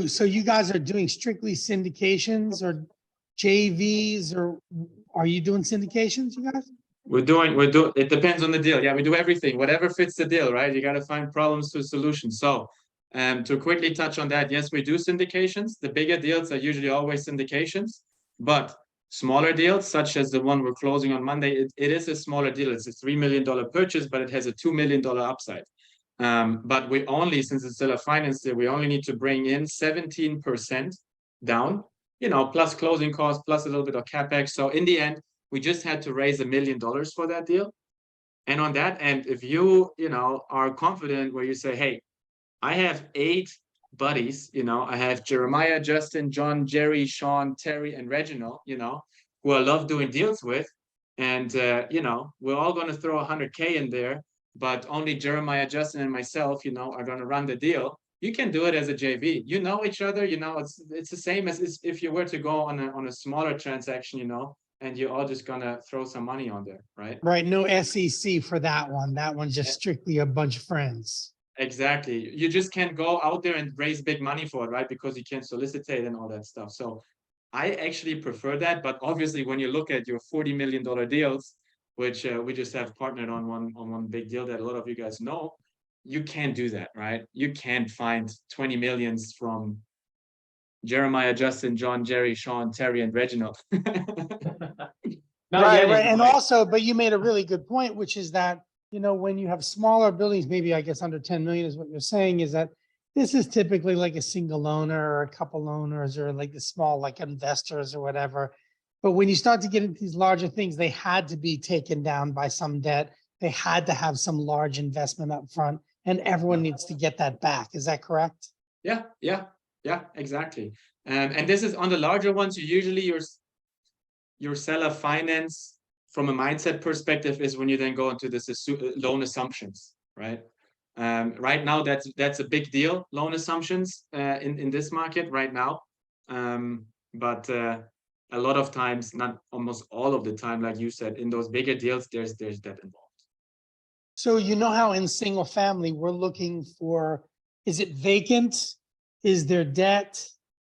So you guys are doing strictly syndications or JVs, or are you doing syndications, you guys? We're doing, it depends on the deal. Yeah, we do everything, whatever fits the deal, right? You got to find problems to solutions. So to quickly touch on that, yes, we do syndications. The bigger deals are usually always syndications, but smaller deals, such as the one we're closing on Monday, it is a smaller deal. It's a $3 million purchase, but it has a $2 million upside. But we only, since it's still a finance deal, we only need to bring in 17% down, you know, plus closing costs, plus a little bit of CapEx. So in the end, we just had to raise $1 million for that deal. And on that end, if you know, are confident where you say, hey, I have 8 buddies, you know, I have Jeremiah, Justin, John, Jerry, Sean, Terry, and Reginald, you know, who I love doing deals with. And, you know, we're all going to throw 100K in there, but only Jeremiah, Justin, and myself, you know, are going to run the deal. You can do it as a JV. You know each other, you know, it's the same as if you were to go on a smaller transaction, you know, and you're all just going to throw some money on there, right? Right, no SEC for that one. That one's just strictly a bunch of friends. Exactly. You just can't go out there and raise big money for it, right? Because you can't solicitate and all that stuff. So I actually prefer that. But obviously, when you look at your $40 million deals, which we just have partnered on one big deal that a lot of you guys know, you can't do that, right? You can't find 20 millions from Jeremiah, Justin, John, Jerry, Sean, Terry, and Reginald. Right. And also, but you made a really good point, which is that, you know, when you have smaller buildings, maybe I guess under 10 million is what you're saying, is that this is typically like a single owner or a couple owners or like the small, like investors or whatever. But when you start to get into these larger things, they had to be taken down by some debt. They had to have some large investment up front, and everyone needs to get that back. Is that correct? Yeah, exactly. And this is on the larger ones, usually your seller finance from a mindset perspective is when you then go into this loan assumptions, right? Right now, that's a big deal, loan assumptions in this market right now. But a lot of times, not almost all of the time, like you said, in those bigger deals, there's debt involved. So you know how in single family, we're looking for, is it vacant? Is there debt?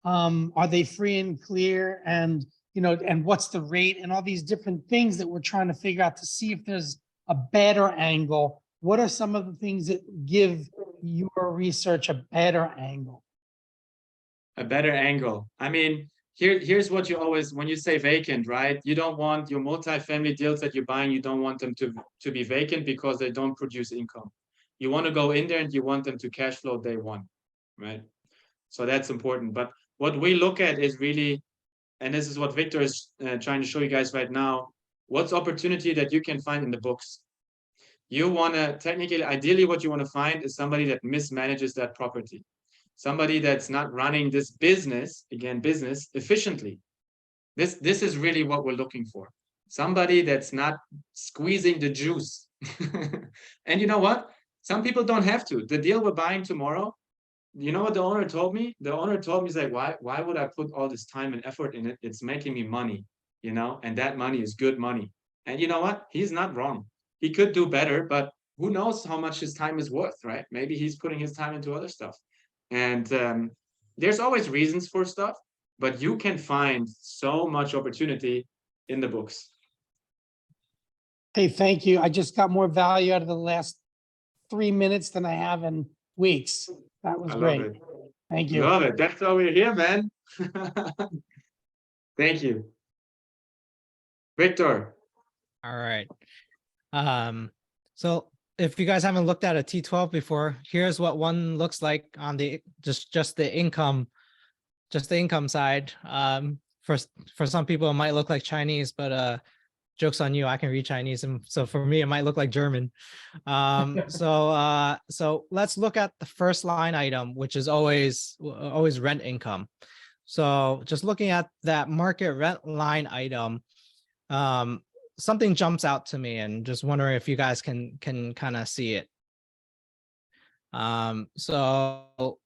Are they free and clear? And, you know, and what's the rate and all these different things that we're trying to figure out to see if there's a better angle. What are some of the things that give your research a better angle? A better angle. I mean, here's what you always, when you say vacant, right? You don't want your multifamily deals that you're buying, you don't want them to be vacant because they don't produce income. You want to go in there and you want them to cash flow day one, right? So that's important. But what we look at is really, and this is what Victor is trying to show you guys right now, what's opportunity that you can find in the books. You want to, technically, ideally what you want to find is somebody that mismanages that property. Somebody that's not running this business, again, business efficiently. This is really what we're looking for. somebody that's not squeezing the juice. And you know what? Some people don't have to. The deal we're buying tomorrow, you know what the owner told me? The owner told me, he's like, why would I put all this time and effort in it? It's making me money, you know, and that money is good money. And you know what? He's not wrong. He could do better, but who knows how much his time is worth, right? Maybe he's putting his time into other stuff. And there's always reasons for stuff, but you can find so much opportunity in the books. Hey, thank you. I just got more value out of the last 3 minutes than I have in weeks. That was I love great. it. Thank you. Love it. That's why we're here, man. Thank you. Victor. All right. So if you guys haven't looked at a T12 before, here's what one looks like on the just the income side. For some people it might look like Chinese, but joke's on you, I can read Chinese, and so for me it might look like German. So let's look at the first line item, which is always rent income. So just looking at that market rent line item, something jumps out to me, and just wondering if you guys can kind of see it. So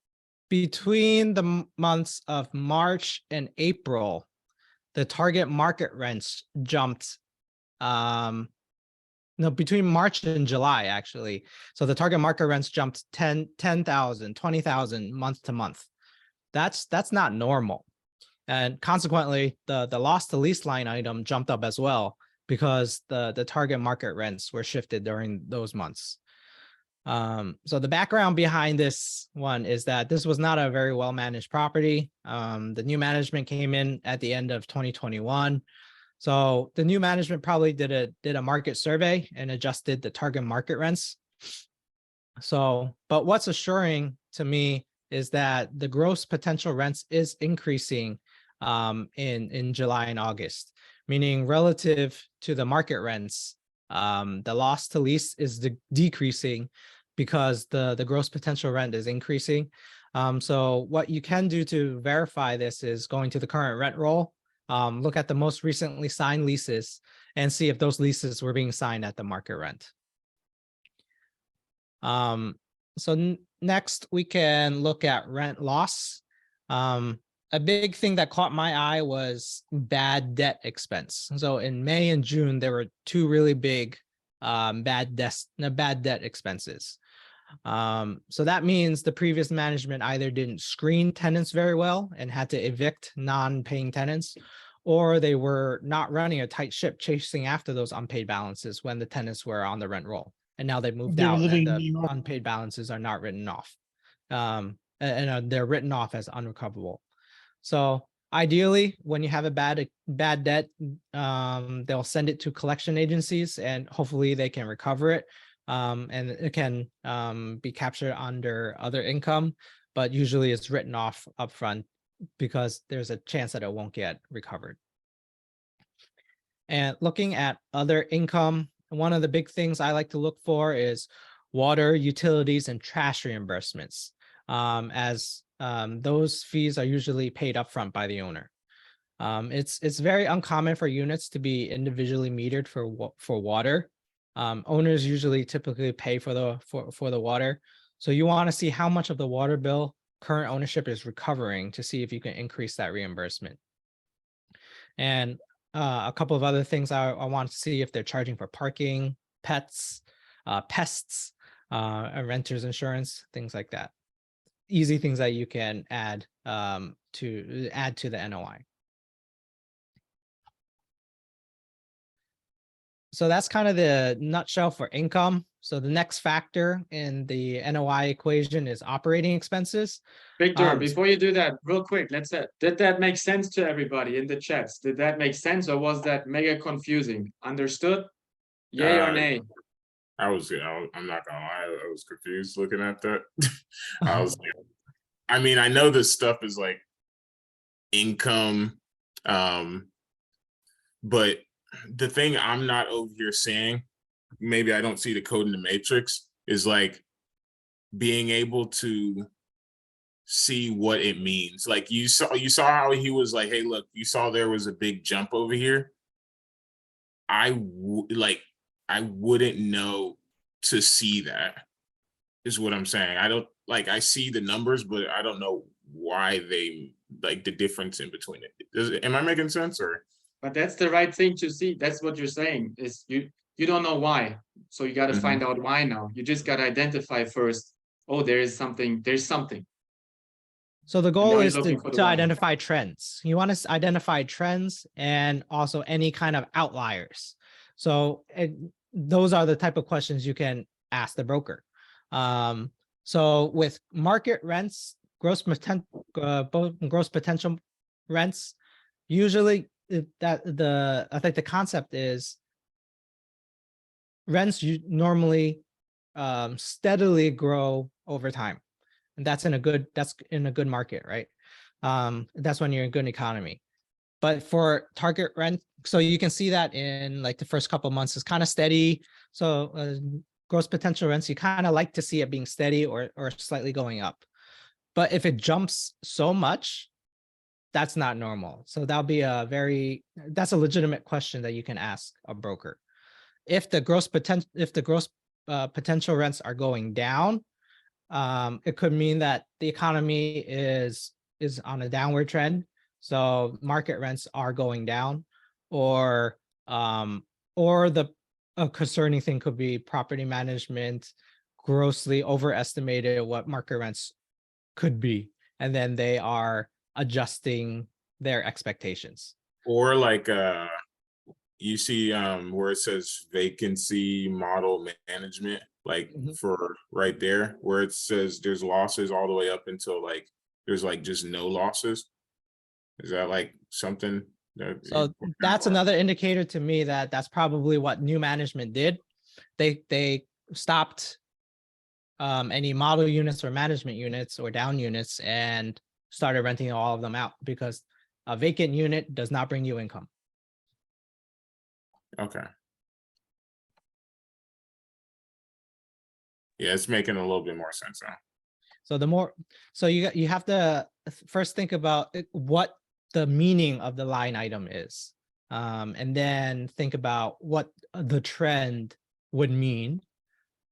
between the months of March and April, the target market rents jumped. No, between March and July, actually. So the target market rents jumped 10,000, 20,000 month to month. That's not normal. And consequently, the loss to lease line item jumped up as well, because the target market rents were shifted during those months. So the background behind this one is that this was not a very well managed property. The new management came in at the end of 2021. So the new management probably did a market survey and adjusted the target market rents. So, but what's assuring to me is that the gross potential rents is increasing in July and August, meaning relative to the market rents, the loss to lease is decreasing because the gross potential rent is increasing. So what you can do to verify this is going to the current rent roll, look at the most recently signed leases and see if those leases were being signed at the market rent. So next we can look at rent loss. A big thing that caught my eye was bad debt expense. So in May and June, there were two really big bad debt expenses. So that means the previous management either didn't screen tenants very well and had to evict non-paying tenants, or they were not running a tight ship chasing after those unpaid balances when the tenants were on the rent roll. And now they've moved out and the unpaid balances are not written off. And they're written off as unrecoverable. So ideally, when you have a bad debt, they'll send it to collection agencies and hopefully they can recover it. And it can be captured under other income, but usually it's written off upfront because there's a chance that it won't get recovered. And looking at other income, one of the big things I like to look for is water, utilities, and trash reimbursements, as those fees are usually paid upfront by the owner. It's very uncommon for units to be individually metered for water. Owners usually typically pay for the water. So you want to see how much of the water bill current ownership is recovering to see if you can increase that reimbursement. And a couple of other things I want to see if they're charging for parking, pets, pests, renter's insurance, things like that. Easy things that you can add to the NOI. So that's kind of the nutshell for income. So the next factor in the NOI equation is operating expenses. Victor, before you do that, real quick, did that make sense to everybody in the chats? Did that make sense, or was that mega confusing? Understood? Yay or nay? I'm not gonna lie, I was confused looking at that. I mean, I know this stuff is like income, but the thing I'm not over here seeing, maybe I don't see the code in the matrix, is like being able to see what it means. Like you saw how he was like, hey, look, you saw there was a big jump over here. I wouldn't know to see that, is what I'm saying. I don't like, I see the numbers, but I don't know why they like the difference in between it. Am I making sense? Or But that's the right thing to see. That's what you're saying, is you don't know why. So you got to find out why now. You just got to identify first, oh, there's something. So the And goal now you're is looking for the to why. identify trends. You want to identify trends and also any kind of outliers. So those are the type of questions you can ask the broker. So with market rents, gross potential rents, usually I think the concept is rents normally steadily grow over time. And that's in a good market, right? That's when you're in a good economy. But for target rent, so you can see that in like the first couple of months is kind of steady. So gross potential rents, you kind of like to see it being steady or slightly going up. But if it jumps so much, that's not normal. So that'll be that's a legitimate question that you can ask a broker. If the gross potential rents are going down, it could mean that the economy is on a downward trend. So market rents are going down, or the concerning thing could be property management grossly overestimated what market rents could be, and then they are adjusting their expectations. or like you see where it says vacancy model management, like for right there where it says there's losses all the way up until like there's like just no losses. Is that like something that So that's another indicator to me that that's probably what new management did. They stopped any model units or management units or down units and started renting all of them out, because a vacant unit does not bring you income. Okay. Yeah, it's making a little bit more sense now. So you have to first think about what the meaning of the line item is, and then think about what the trend would mean,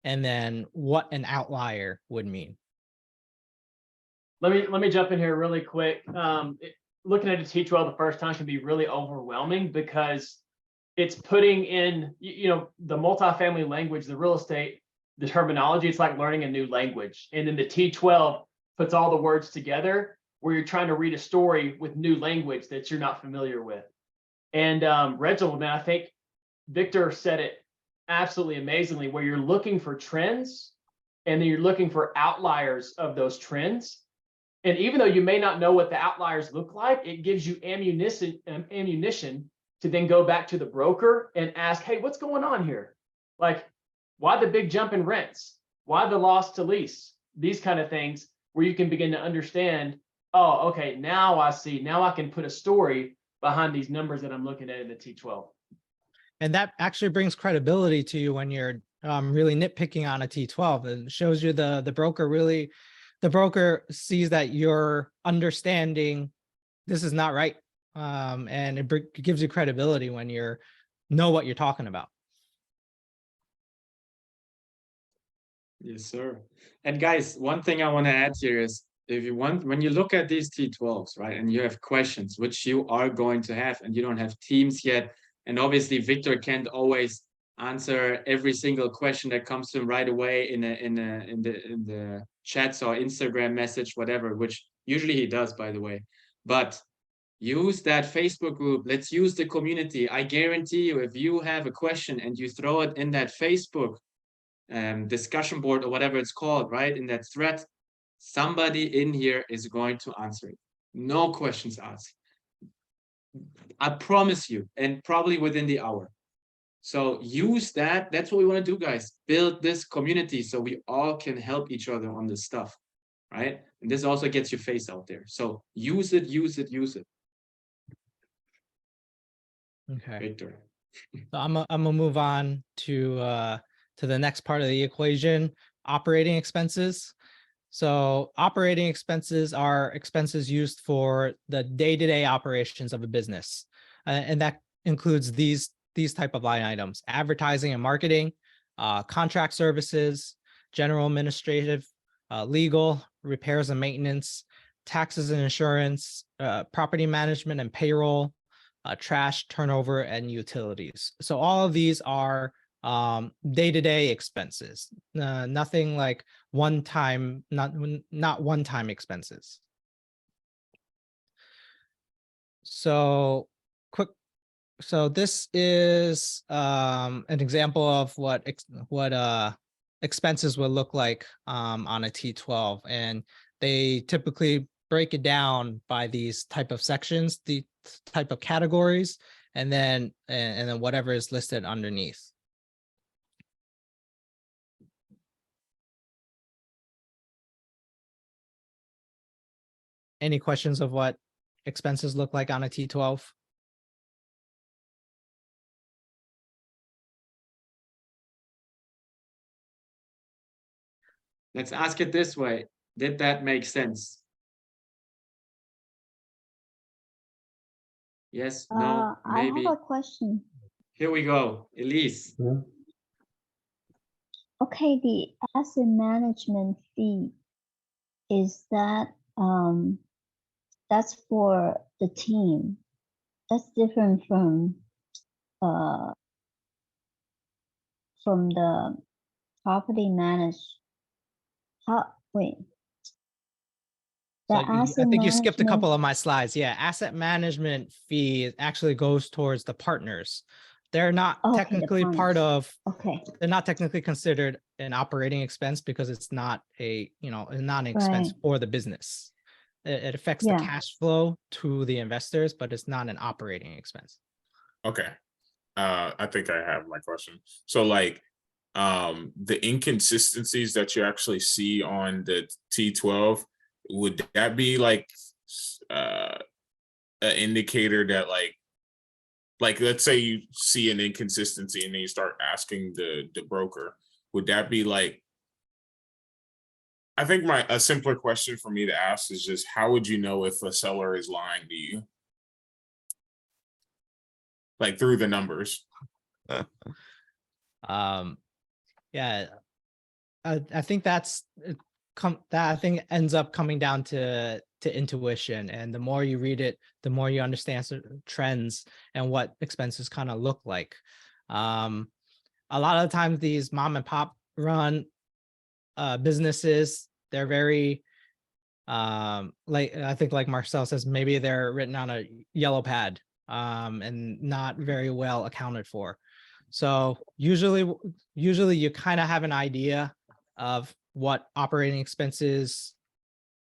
and then what an outlier would mean. Let me jump in here really quick. Looking at a T12 the first time can be really overwhelming, because it's putting in, the multifamily language, the real estate, the terminology. It's like learning a new language. And then the T12 puts all the words together where you're trying to read a story with new language that you're not familiar with. And Reginald, man, I think Victor said it absolutely amazingly, where you're looking for trends and then you're looking for outliers of those trends. And even though you may not know what the outliers look like, it gives you ammunition to then go back to the broker and ask, hey, what's going on here? Like, why the big jump in rents? Why the loss to lease? These kind of things, where you can begin to understand, oh, okay, now I see, now I can put a story behind these numbers that I'm looking at in the T12. And that actually brings credibility to you when you're really nitpicking on a T12. It shows you the broker sees that you're understanding this is not right. And it gives you credibility when you know what you're talking about. Yes, sir. And guys, one thing I want to add here is, when you look at these T12s, right, and you have questions, which you are going to have, and you don't have teams yet, and obviously Victor can't always answer every single question that comes to him right away in the chats or Instagram message, whatever, which usually he does, by the way. But use that Facebook group. Let's use the community. I guarantee you, if you have a question and you throw it in that Facebook discussion board or whatever it's called, right, in that thread, somebody in here is going to answer it. No questions asked. I promise you, and probably within the hour. So use that. That's what we want to do, guys. Build this community so we all can help each other on this stuff, right? And this also gets your face out there. So use it, use it, use it. Okay. Victor. So I'm gonna move on to the next part of the equation, operating expenses. So operating expenses are expenses used for the day-to-day operations of a business. And that includes these these type of line items: advertising and marketing, contract services, general administrative, legal, repairs and maintenance, taxes and insurance, property management and payroll, trash, turnover, and utilities. So all of these are day-to-day expenses, nothing like one-time, not one-time expenses. So this is an example of what expenses would look like on a T12, and they typically break it down by these type of sections, the type of categories, and then whatever is listed underneath. Any questions of what expenses look like on a T12? Let's ask it this way. Did that make sense? Yes, no, maybe. I have a question. Here we go, Elise. Okay, the asset management fee, is that that's for the team? That's different from the property manage. Wait. So I think you skipped a couple of my slides. Yeah, asset management fee actually goes towards the partners. They're not technically part of. Okay. They're not technically considered an operating expense because it's not a not an expense for the business. It affects the cash flow to the investors, but it's not an operating expense. Okay. I think I have my question. So like the inconsistencies that you actually see on the T12, would that be like an indicator that like let's say you see an inconsistency and then you start asking the broker, would that be like, I think a simpler question for me to ask is just, how would you know if a seller is lying to you? Like through the numbers. Yeah, I think that I think ends up coming down to intuition, and the more you read it, the more you understand trends and what expenses kind of look like. A lot of the times these mom and pop run businesses, they're very like, I think like Marcel says, maybe they're written on a yellow pad and not very well accounted for. So usually you kind of have an idea of what operating expenses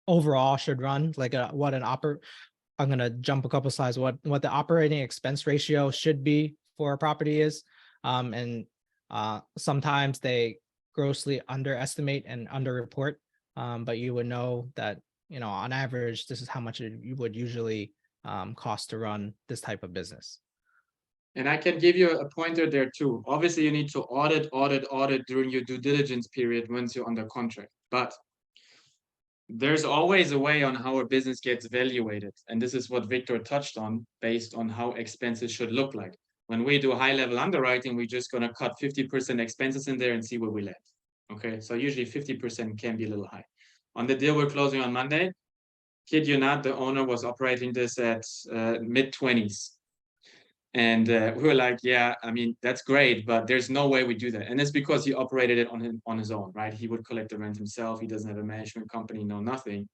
overall should run, like I'm going to jump a couple slides, what the operating expense ratio should be for a property is. And sometimes they grossly underestimate and underreport, but you would know that, on average, this is how much it would usually cost to run this type of business. And I can give you a pointer there too. Obviously, you need to audit during your due diligence period once you're under contract. But there's always a way on how a business gets evaluated. And this is what Victor touched on, based on how expenses should look like. When we do high-level underwriting, we're just going to cut 50% expenses in there and see where we land. Okay, so usually 50% can be a little high. On the deal we're closing on Monday, kid you not, the owner was operating this at mid-20s. And we were like, yeah, I mean, that's great, but there's no way we do that. And it's because he operated it on his own, right? He would collect the rent himself. He doesn't have a management company, no, nothing.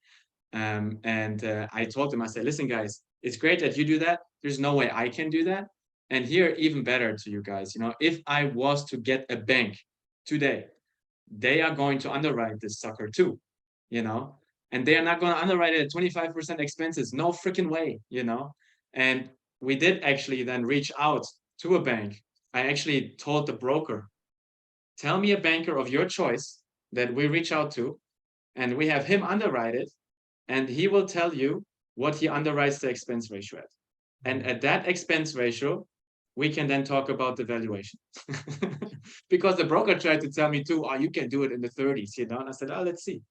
I told him, I said, listen, guys, it's great that you do that. There's no way I can do that. And here, even better to you guys, if I was to get a bank today, they are going to underwrite this sucker too, and they are not going to underwrite it at 25% expenses. No freaking way, And we did actually then reach out to a bank. I actually told the broker, tell me a banker of your choice that we reach out to, and we have him underwrite it, and he will tell you what he underwrites the expense ratio at. And at that expense ratio, we can then talk about the valuation. Because the broker tried to tell me too, oh, you can do it in the 30s, And I said, oh, let's see,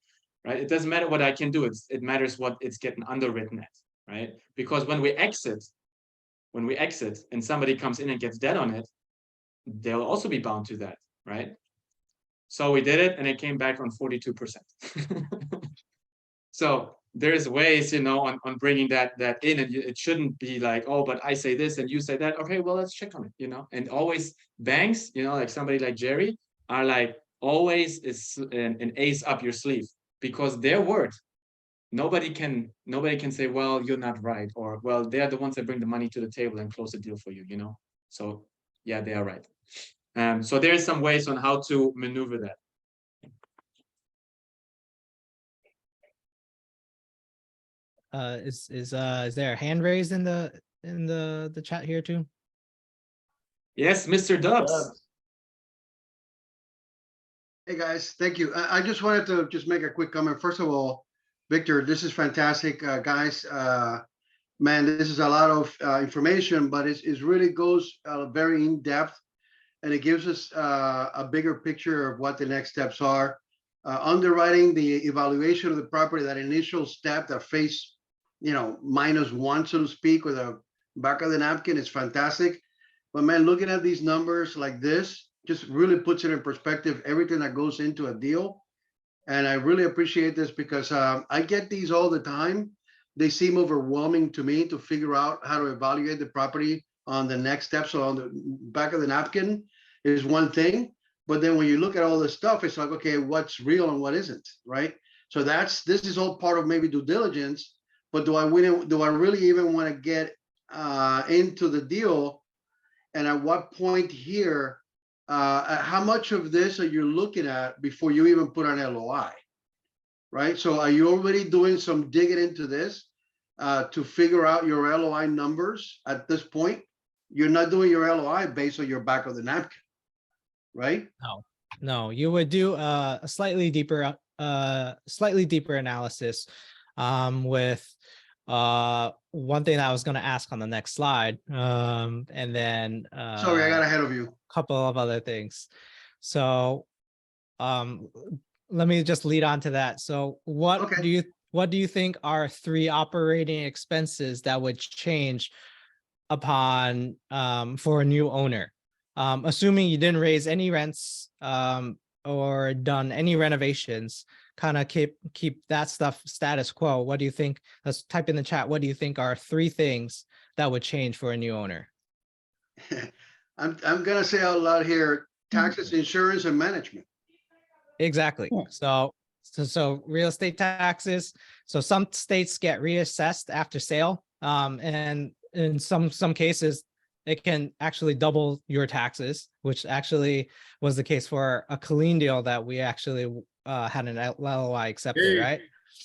right? It doesn't matter what I can do. It matters what it's getting underwritten at, right? Because when we exit and somebody comes in and gets debt on it, they'll also be bound to that, right? So we did it and it came back on 42%. So there's ways, on bringing that in, and it shouldn't be like, oh, but I say this and you say that. Okay, well, let's check on it, and always banks, like somebody like Jerry are like always is an ace up your sleeve, because their word, nobody can say, well, you're not right, or, well, they're the ones that bring the money to the table and close the deal for you, So yeah, they are right. So there's some ways on how to maneuver that. Is there a hand raised in the chat here too? Yes, Mr. Dubs. Hey guys, thank you. I just wanted to just make a quick comment. First of all, Victor, this is fantastic, guys. Man, this is a lot of information, but it really goes very in depth, and it gives us a bigger picture of what the next steps are. Underwriting, the evaluation of the property, that initial step, that phase, -1, so to speak, with the back of the napkin, is fantastic. But man, looking at these numbers like this just really puts it in perspective, everything that goes into a deal. And I really appreciate this because I get these all the time. They seem overwhelming to me to figure out how to evaluate the property on the next step. So on the back of the napkin is one thing, but then when you look at all this stuff, it's like, okay, what's real and what isn't, right? So this is all part of maybe due diligence, but do I really even want to get into the deal? And at what point here, how much of this are you looking at before you even put an LOI, right? So are you already doing some digging into this to figure out your LOI numbers at this point? You're not doing your LOI based on your back of the napkin, right? No, you would do a slightly deeper analysis with one thing that I was going to ask on the next slide, and then Sorry, I got ahead of you. a couple of other things. So let me just lead on to that. So what do you think are 3 operating expenses that would change upon for a new owner, assuming you didn't raise any rents or done any renovations? Kind of keep that stuff status quo. What do you think? Let's type in the chat. What do you think are 3 things that would change for a new owner? I'm gonna say out loud here: taxes, insurance, and management. Exactly. Yeah. So real estate taxes. So some states get reassessed after sale, and in some cases it can actually double your taxes, which actually was the case for a Colleen deal that we actually had an LOI accepted, right?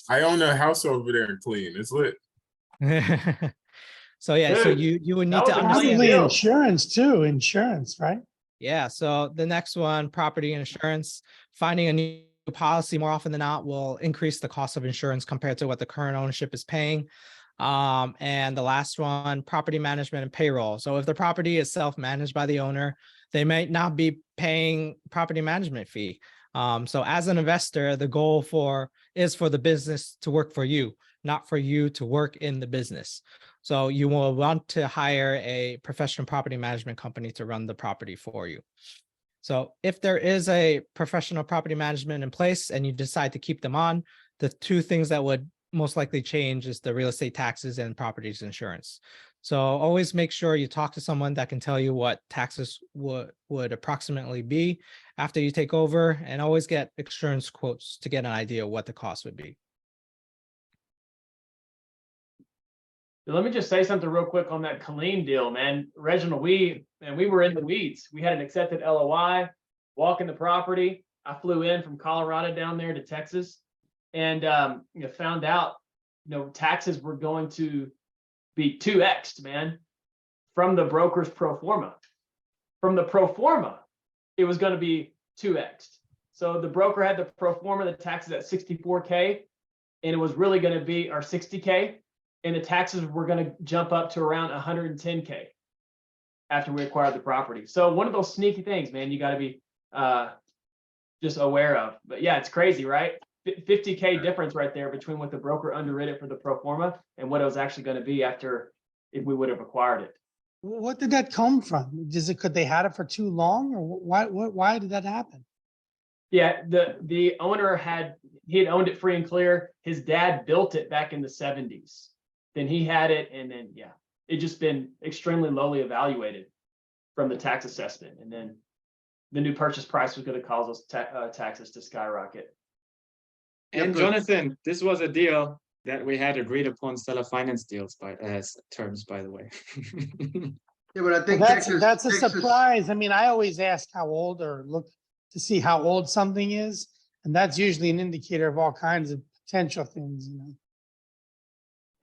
I own a house over there in Clean. It's lit. So yeah, Dude, so you would need that to was a understand. Probably deal. insurance too, insurance, right? Yeah, so the next one, property insurance. Finding a new policy more often than not will increase the cost of insurance compared to what the current ownership is paying. And the last one, property management and payroll. So if the property is self-managed by the owner, they might not be paying property management fee. So as an investor, the goal is for the business to work for you, not for you to work in the business. So you will want to hire a professional property management company to run the property for you. So if there is a professional property management in place and you decide to keep them on, the 2 things that would most likely change is the real estate taxes and properties insurance. So always make sure you talk to someone that can tell you what taxes would approximately be after you take over, and always get insurance quotes to get an idea of what the cost would be. Let me just say something real quick on that Colleen deal, man. Reginald, we were in the weeds. We had an accepted LOI, walking the property. I flew in from Colorado down there to Texas, and found out taxes were going to be 2x'd, man, from the broker's pro forma. From the pro forma, it was going to be 2x'd. So the broker had the pro forma, the taxes at $64K, and it was really going to be, or $60K. And the taxes were going to jump up to around $110K after we acquired the property. So one of those sneaky things, man, you got to be just aware of. But yeah, it's crazy, right? 50K difference right there between what the broker underwritten for the pro forma and what it was actually going to be after if we would have acquired it. What did that come from? Could they had it for too long, or why did that happen? Yeah, the owner had owned it free and clear. His dad built it back in the 70s. Then he had it, and then yeah, it just been extremely lowly evaluated from the tax assessment, and then the new purchase price was going to cause those taxes to skyrocket. And Jonathan, this was a deal that we had agreed upon seller finance deals as terms, by the way. Yeah, but I think That's a surprise. I mean, I always ask how old or look to see how old something is, and that's usually an indicator of all kinds of potential things, you know.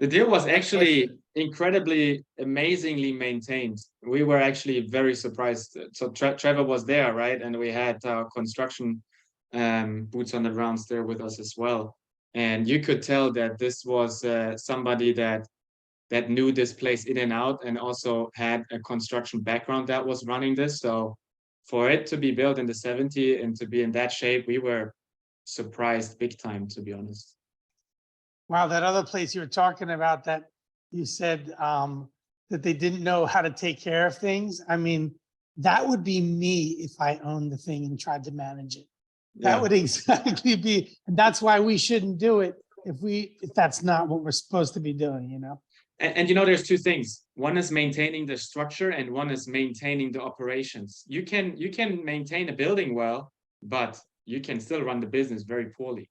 The deal was actually incredibly, amazingly maintained. We were actually very surprised. So Trevor was there, right? And we had our construction boots on the grounds there with us as well. And you could tell that this was somebody that knew this place in and out, and also had a construction background that was running this. So for it to be built in the 70s and to be in that shape, we were surprised big time, to be honest. Wow, that other place you were talking about that you said that they didn't know how to take care of things. I mean, that would be me if I owned the thing and tried to manage it. That would exactly be, and that's why we shouldn't do it if that's not what we're supposed to be doing, you know? And you know, there's two things. One is maintaining the structure, and one is maintaining the operations. You can maintain a building well, but you can still run the business very poorly.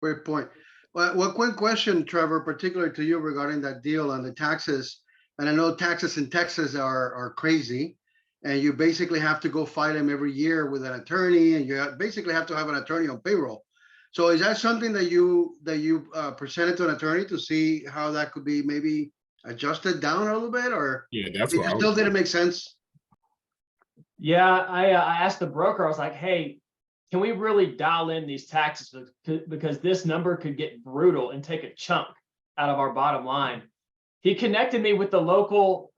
Great point. Well, quick question, Trevor, particularly to you regarding that deal on the taxes. And I know taxes in Texas are crazy, and you basically have to go fight them every year with an attorney, and you basically have to have an attorney on payroll. So is that something that you presented to an attorney to see how that could be maybe adjusted down a little bit, or Yeah, that's it what still didn't make sense? Yeah, I asked the broker, I was like, hey, can we really dial in these taxes, because this number could get brutal and take a chunk out of our bottom line. He connected me with the local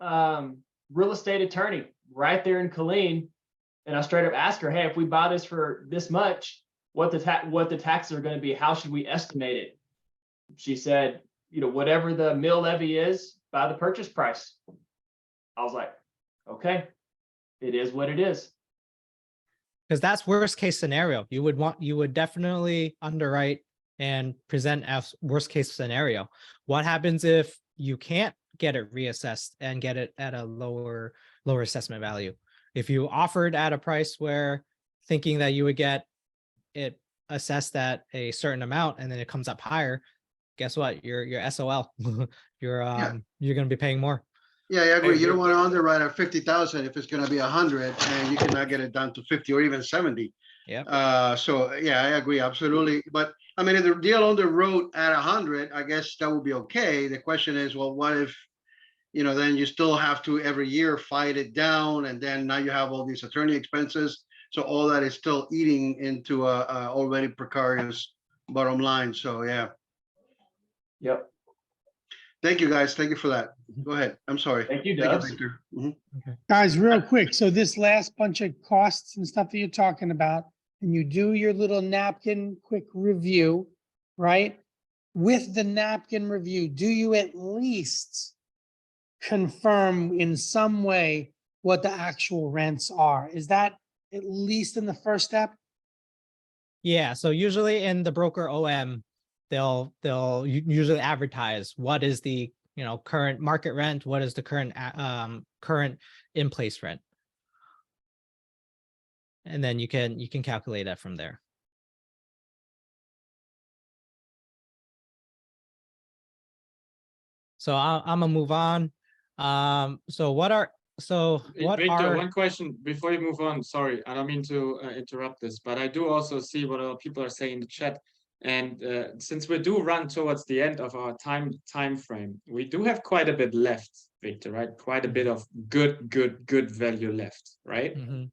real estate attorney right there in Killeen, and I straight up asked her, hey, if we buy this for this much, what the taxes are going to be, how should we estimate it? She said, you know, whatever the mill levy is by the purchase price. I was like, okay, it is what it is. Because that's worst case scenario. You would definitely underwrite and present as worst case scenario. What happens if you can't get it reassessed and get it at a lower assessment value? If you offered at a price where thinking that you would get it assessed at a certain amount and then it comes up higher, guess what? You're SOL. You're going to be paying more. Yeah, I agree. You don't want to underwrite at 50,000 if it's going to be 100, and you cannot get it down to 50 or even 70. Yeah. So yeah, I agree absolutely. But I mean, if the deal on the road at 100, I guess that would be okay. The question is, well, what if, you know, then you still have to every year fight it down, and then now you have all these attorney expenses. So all that is still eating into a already precarious bottom line. So yeah. Yep. Thank you, guys. Thank you for that. Go ahead. I'm sorry. Thank you, Dubs. Victor. Mhm. Guys, real quick. So this last bunch of costs and stuff that you're talking about, and you do your little napkin quick review, right? With the napkin review, do you at least confirm in some way what the actual rents are? Is that at least in the first step? Yeah. So usually in the broker OM, they'll usually advertise what is the current market rent, what is the current in place rent, and then you can calculate that from there. So I'm gonna move on. Victor, one question before you move on. Sorry, I don't mean to interrupt this, but I do also see what other people are saying in the chat. And since we do run towards the end of our time frame, we do have quite a bit left, Victor, right? Quite a bit of good value left, right? Mm-hmm.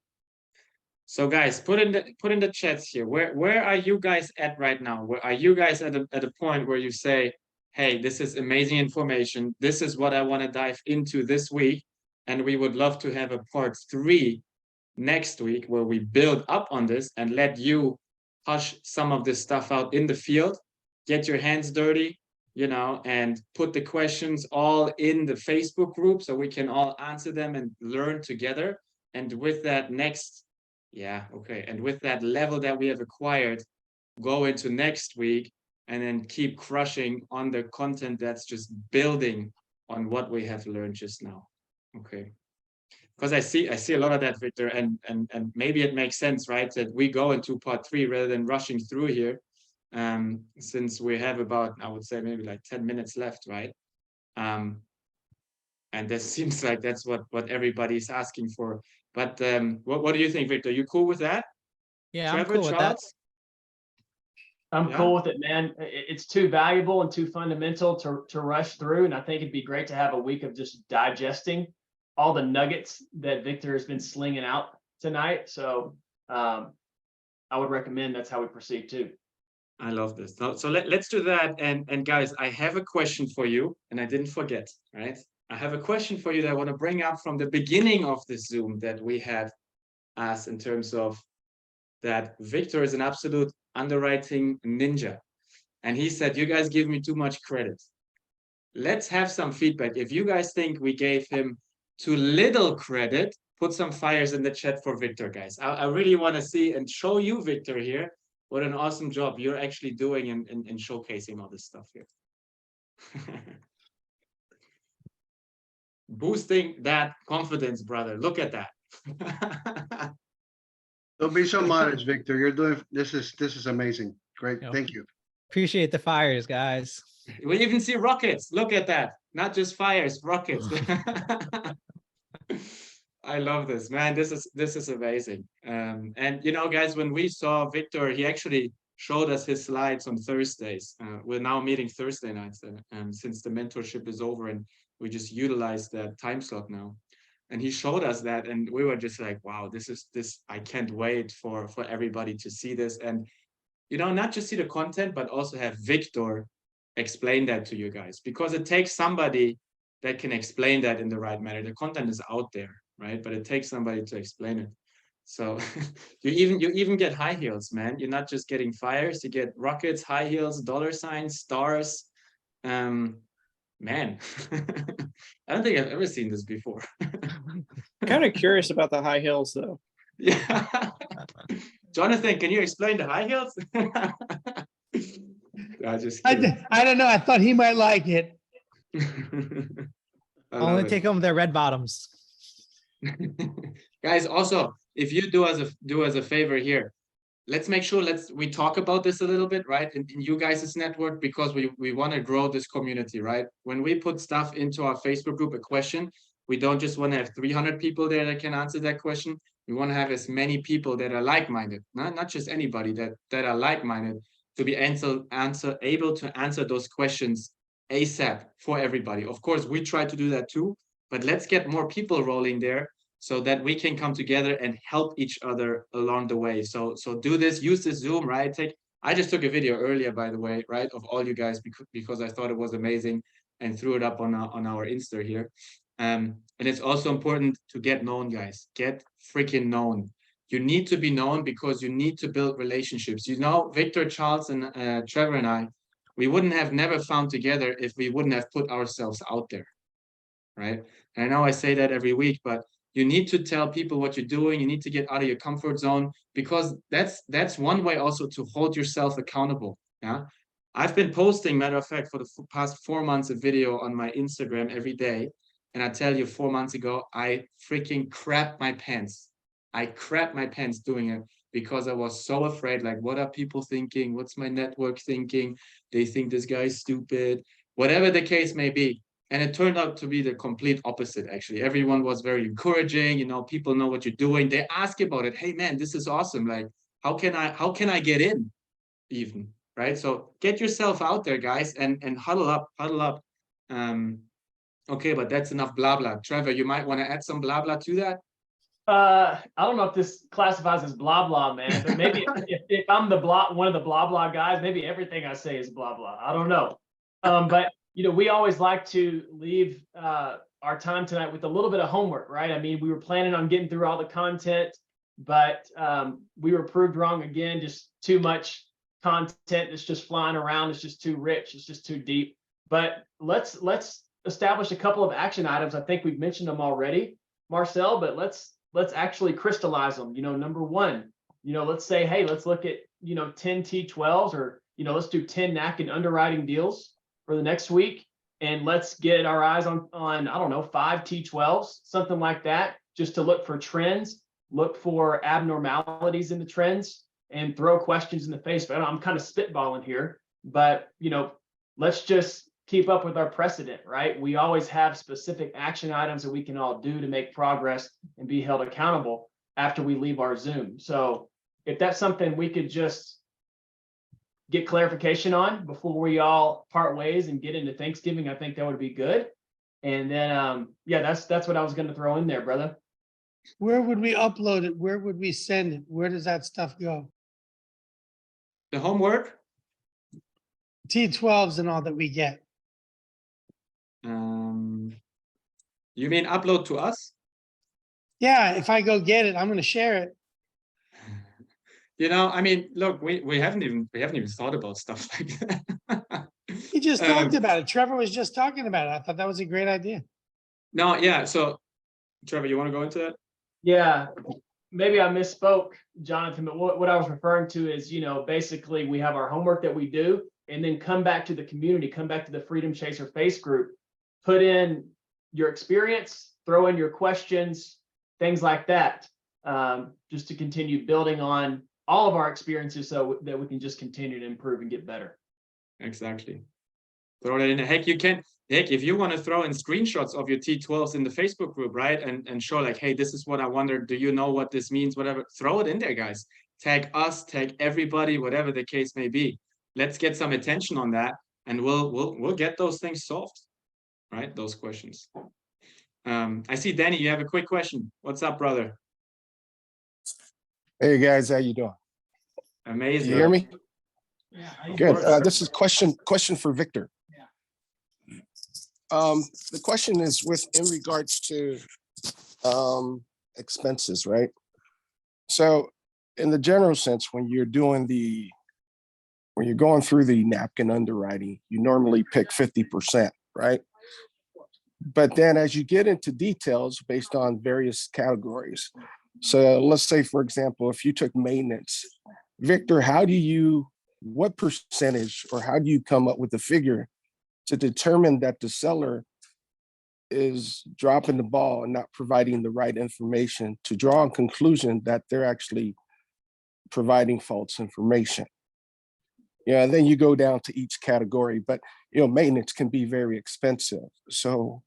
So guys, put in the chats here. Where are you guys at right now? Where are you guys at a point where you say, hey, this is amazing information. This is what I want to dive into this week. And we would love to have a part 3 next week where we build up on this and let you hush some of this stuff out in the field, get your hands dirty, and put the questions all in the Facebook group so we can all answer them and learn together. And with that and with that level that we have acquired, go into next week and then keep crushing on the content that's just building on what we have learned just now. Okay. Because I see a lot of that, Victor, and maybe it makes sense, right, that we go into part 3 rather than rushing through here, since we have about, I would say, maybe like 10 minutes left, right? And that seems like that's what everybody's asking for. But what do you think, Victor? You cool with that? Yeah, Trevor, I'm cool with that. Charles? I'm cool with it, man. It's too valuable and too fundamental to rush through. And I think it'd be great to have a week of just digesting all the nuggets that Victor has been slinging out tonight. So I would recommend that's how we proceed too. I love this. So let's do that. And guys, I have a question for you, and I didn't forget, right? I have a question for you that I want to bring up from the beginning of the Zoom that we had asked, in terms of that Victor is an absolute underwriting ninja. And he said, you guys give me too much credit. Let's have some feedback. If you guys think we gave him too little credit, put some fires in the chat for Victor, guys. I really want to see and show you, Victor, here, what an awesome job you're actually doing in showcasing all this stuff here. Boosting that confidence, brother. Look at that. Don't be so modest, Victor. You're doing this is amazing. Great. Yep. Thank you. Appreciate the fires, guys. We even see rockets. Look at that. Not just fires, rockets. I love this, man. This is amazing. And guys, when we saw Victor, he actually showed us his slides on Thursdays. We're now meeting Thursday nights, since the mentorship is over, and we just utilize that time slot now. And he showed us that, and we were just like, wow, I can't wait for everybody to see this. And, not just see the content, but also have Victor explain that to you guys, because it takes somebody that can explain that in the right manner. The content is out there, right? But it takes somebody to explain it. So you even get high heels, man. You're not just getting fires, you get rockets, high heels, dollar signs, stars. Man, I don't think I've ever seen this before. Kind of curious about the high heels, though. Yeah. Jonathan, can you explain the high heels? I don't know. I thought he might like it. Only take them their red bottoms. Guys, also, if you do us a favor here, let's make sure we talk about this a little bit, right? In you guys' network, because we want to grow this community, right? When we put stuff into our Facebook group, a question, we don't just want to have 300 people there that can answer that question. We want to have as many people that are like-minded, not just anybody that are like-minded, to be able to answer those questions ASAP for everybody. Of course, we try to do that too, but let's get more people rolling there so that we can come together and help each other along the way. So do this, use this Zoom, right? I just took a video earlier, by the way, right, of all you guys, because I thought it was amazing, and threw it up on our Insta here. And it's also important to get known, guys. Get freaking known. You need to be known because you need to build relationships. Victor, Charles, and Trevor and I, we wouldn't have never found together if we wouldn't have put ourselves out there, right? And I know I say that every week, but you need to tell people what you're doing. You need to get out of your comfort zone, because that's one way also to hold yourself accountable. Yeah, I've been posting, matter of fact, for the past 4 months, a video on my Instagram every day. And I tell you, 4 months ago, I freaking crapped my pants. I crapped my pants doing it because I was so afraid. Like, what are people thinking? What's my network thinking? They think this guy's stupid, whatever the case may be. And it turned out to be the complete opposite, actually. Everyone was very encouraging. People know what you're doing. They ask about it. Hey, man, this is awesome. Like, how can I get in even, right? So get yourself out there, guys, and huddle up. Okay, but that's enough blah, blah. Trevor, you might want to add some blah, blah to that. I don't know if this classifies as blah, blah, man, but maybe if I'm one of the blah, blah guys, maybe everything I say is blah, blah. I don't know. But we always like to leave our time tonight with a little bit of homework, right? I mean, we were planning on getting through all the content, but we were proved wrong again. Just too much content that's just flying around. It's just too rich. It's just too deep. but let's establish a couple of action items. I think we've mentioned them already, Marcel, but let's actually crystallize them. Number one, let's say, hey, let's look at 10 T12s, or let's do 10 NAC and underwriting deals for the next week, and let's get our eyes on I don't know, 5 T12s, something like that, just to look for trends, look for abnormalities in the trends, and throw questions in the face. But I'm kind of spitballing here, but let's just keep up with our precedent, right? We always have specific action items that we can all do to make progress and be held accountable after we leave our Zoom. So if that's something we could just get clarification on before we all part ways and get into Thanksgiving, I think that would be good. And then, yeah, that's what I was going to throw in there, brother. Where would we upload it? Where would we send it? Where does that stuff go? The homework. T12s and all that we get. You mean upload to us? Yeah, if I go get it, I'm going to share it. I mean, look, we haven't even thought about stuff like that. He just talked about it. Trevor was just talking about it. I thought that was a great idea. No, yeah. So, Trevor, you want to go into that? Yeah, maybe I misspoke, Jonathan, but what I was referring to is, basically we have our homework that we do, and then come back to the community, come back to the Freedom Chaser Face group, put in your experience, throw in your questions, things like that, just to continue building on all of our experiences so that we can just continue to improve and get better. Exactly. Throw that in. Heck, if you want to throw in screenshots of your T12s in the Facebook group, right? And show like, hey, this is what I wondered. Do you know what this means? Whatever, throw it in there, guys. Tag us, tag everybody, whatever the case may be. Let's get some attention on that, and we'll get those things solved, right? Those questions. I see Danny, you have a quick question. What's up, brother? Hey guys, how you doing? Amazing. You hear me? Yeah. Good. This is question for Victor. The question is in regards to expenses, right? So in the general sense, when you're going through the napkin underwriting, you normally pick 50%, right? But then as you get into details based on various categories, so let's say, for example, if you took maintenance, Victor, what percentage, or how do you come up with a figure to determine that the seller is dropping the ball and not providing the right information, to draw a conclusion that they're actually providing false information? Yeah, and then you go down to each category, but maintenance can be very expensive. So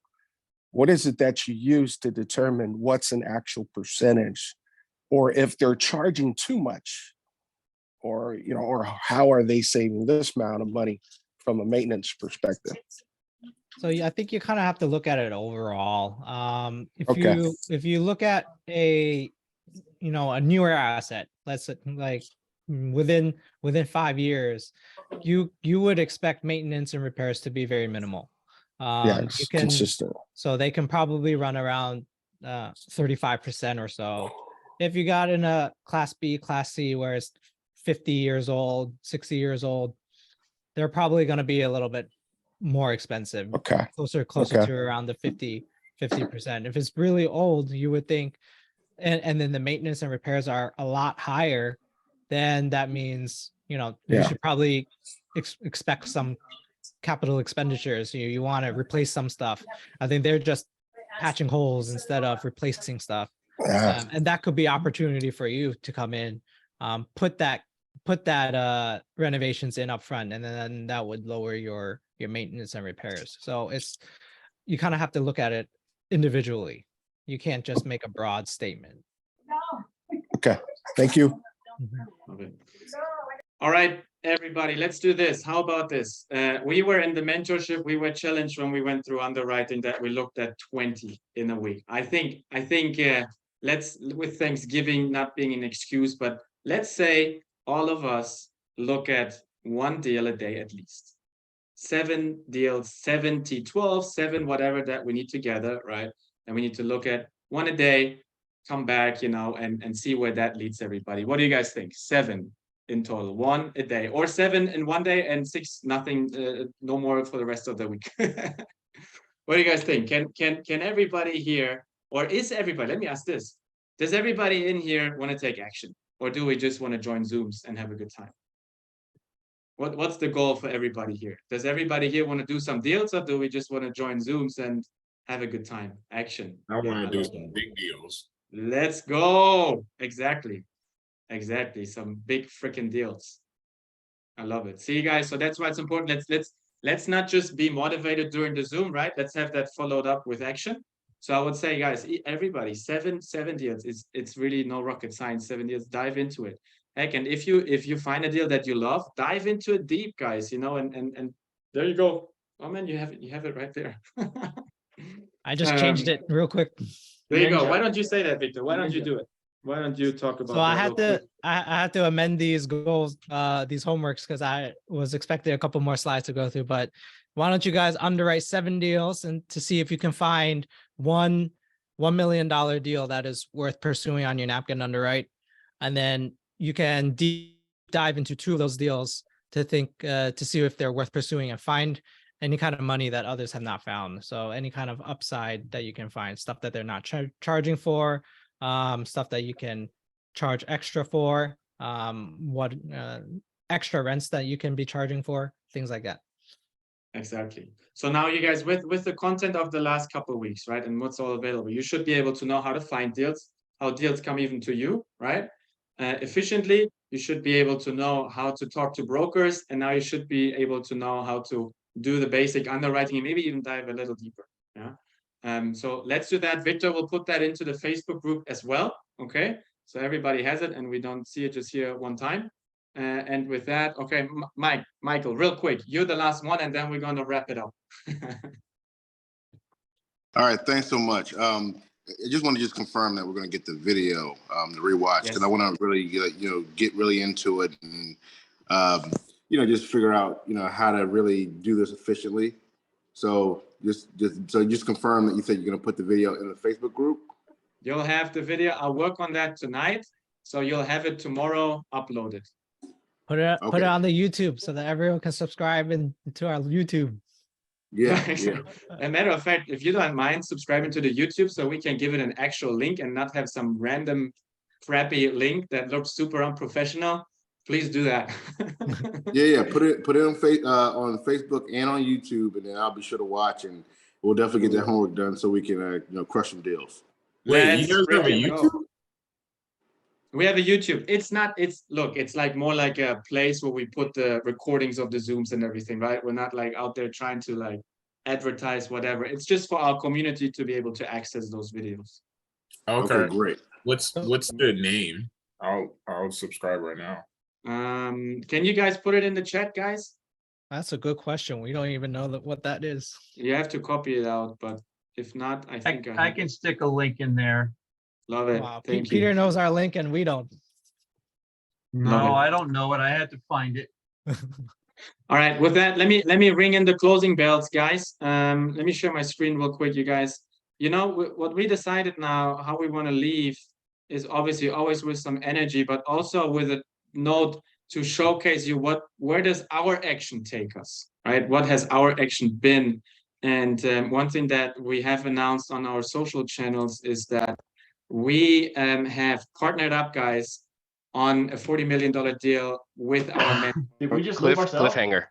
what is it that you use to determine what's an actual percentage, or if they're charging too much, or how are they saving this amount of money from a maintenance perspective? So I think you kind of have to look at it overall. Okay. If you look at a newer asset, let's say like within 5 years, you would expect maintenance and repairs to be very minimal. Yeah, it's consistent. So they can probably run around 35% or so. If you got in a class B, class C, where it's 50 years old, 60 years old, they're probably going to be a little bit more expensive. Okay. Closer to around the 50%. If it's really old, you would think, and then the maintenance and repairs are a lot higher, then that means, you should probably expect some capital expenditures. You want to replace some stuff. I think they're just patching holes instead of replacing stuff. And that could be opportunity for you to come in, put that renovations in up front, and then that would lower your maintenance and repairs. So you kind of have to look at it individually. You can't just make a broad statement. Okay, thank you. Okay. All right, everybody, let's do this. How about this? We were in the mentorship. We were challenged when we went through underwriting that we looked at 20 in a week. I think let's, with Thanksgiving not being an excuse, but let's say all of us look at one deal a day at least. 7 deals, 7 T12, 7 whatever that we need together, right? And we need to look at one a day, come back, and see where that leads everybody. What do you guys think? 7. in total, 1 a day, or 7 in one day and 6 nothing, no more for the rest of the week. What do you guys think? Can everybody here, or is everybody? Let me ask this: does everybody in here want to take action, or do we just want to join Zooms and have a good time? What's the goal for everybody here? Does everybody here want to do some deals, or do we just want to join Zooms and have a good time? Action. I want to do some big deals. Let's go. Exactly. Some big freaking deals. I love it. See, guys, so that's why it's important. Let's not just be motivated during the Zoom, right? Let's have that followed up with action. So I would say, guys, everybody, seven deals. It's really no rocket science. 7 deals. Dive into it. Heck, and if you find a deal that you love, dive into it deep, guys. You know, and there you go. Oh man, you have it right there. I just changed it real quick. There you go. Why don't you say that, Victor? Why don't you do it? Why don't you talk about So that? I had to amend these goals, these homeworks, because I was expecting a couple more slides to go through. But why don't you guys underwrite 7 deals and to see if you can find $1 million deal that is worth pursuing on your napkin underwrite, and then you can deep dive into 2 of those deals to think to see if they're worth pursuing and find any kind of money that others have not found. So any kind of upside that you can find, stuff that they're not charging for, stuff that you can charge extra for, extra rents that you can be charging for, things like that. Exactly. So now you guys, with the content of the last couple of weeks, right, and what's all available, you should be able to know how to find deals, how deals come even to you, right? Efficiently, you should be able to know how to talk to brokers, and now you should be able to know how to do the basic underwriting and maybe even dive a little deeper. Yeah. So let's do that. Victor will put that into the Facebook group as well. Okay. So everybody has it, and we don't see it just here one time. And with that, okay, Michael, real quick, you're the last one, and then we're going to wrap it up. All right, thanks so much. I just want to confirm that we're going to get the video, the rewatch, because I want to really, get really into it and, just figure out, how to really do this efficiently. So just confirm that you said you're going to put the video in the Facebook group. You'll have the video. I'll work on that tonight, so you'll have it tomorrow uploaded. Put it on the YouTube so that everyone can subscribe to our YouTube. Yeah. As a matter of fact, if you don't mind subscribing to the YouTube, so we can give it an actual link and not have some random crappy link that looks super unprofessional, please do that. Yeah. Put it on Facebook and on YouTube, and then I'll be sure to watch, and we'll definitely get that homework done so we can crush some deals. Wait, you guys have a YouTube? We have a YouTube. It's like more like a place where we put the recordings of the Zooms and everything, right? We're not like out there trying to like advertise whatever. It's just for our community to be able to access those videos. Okay, great. What's the name? I'll subscribe right now. Can you guys put it in the chat, guys? That's a good question. We don't even know what that is. You have to copy it out, but if not, I think I can stick a link in there. Love it. Wow, Thank you. Peter knows our link and we don't. No, I don't know it. I had to find it. All right, with that, let me ring in the closing bells, guys. Let me share my screen real quick, you guys. What we decided now, how we want to leave, is obviously always with some energy, but also with a note to showcase you where does our action take us, right? What has our action been? And one thing that we have announced on our social channels is that we have partnered up, guys, on a $40 million deal with our men. Did we just leave ourselves? Cliffhanger.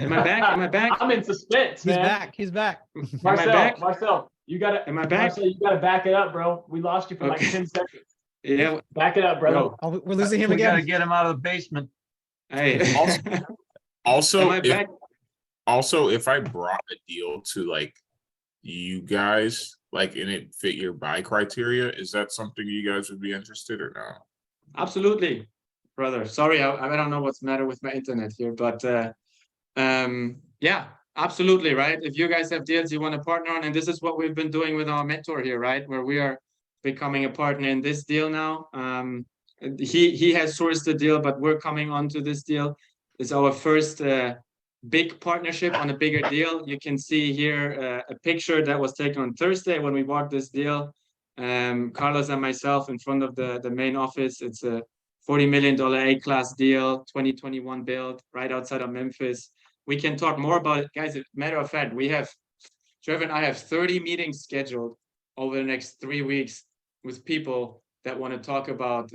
Am I back? I'm in suspense, man. He's back. Marcel, you gotta. Am I back? Marcel, you gotta back it up, bro. We lost you for like 10 seconds. Yeah. Back it up, brother. Oh, we're losing him We again. gotta get him out of the basement. Hey. Also, Am I back? If I brought a deal to like you guys, like, and it fit your buy criteria, is that something you guys would be interested or no? Absolutely, brother. Sorry, I don't know what's the matter with my internet here, but yeah, absolutely, right? If you guys have deals you want to partner on, and this is what we've been doing with our mentor here, right? Where we are becoming a partner in this deal now. He has sourced the deal, but we're coming onto this deal. It's our first big partnership on a bigger deal. You can see here a picture that was taken on Thursday when we bought this deal. Carlos and myself in front of the main office. It's a $40 million A-class deal, 2021 build, right outside of Memphis. We can talk more about it. Guys, as a matter of fact, Trevor and I have 30 meetings scheduled over the next 3 weeks with people that want to talk about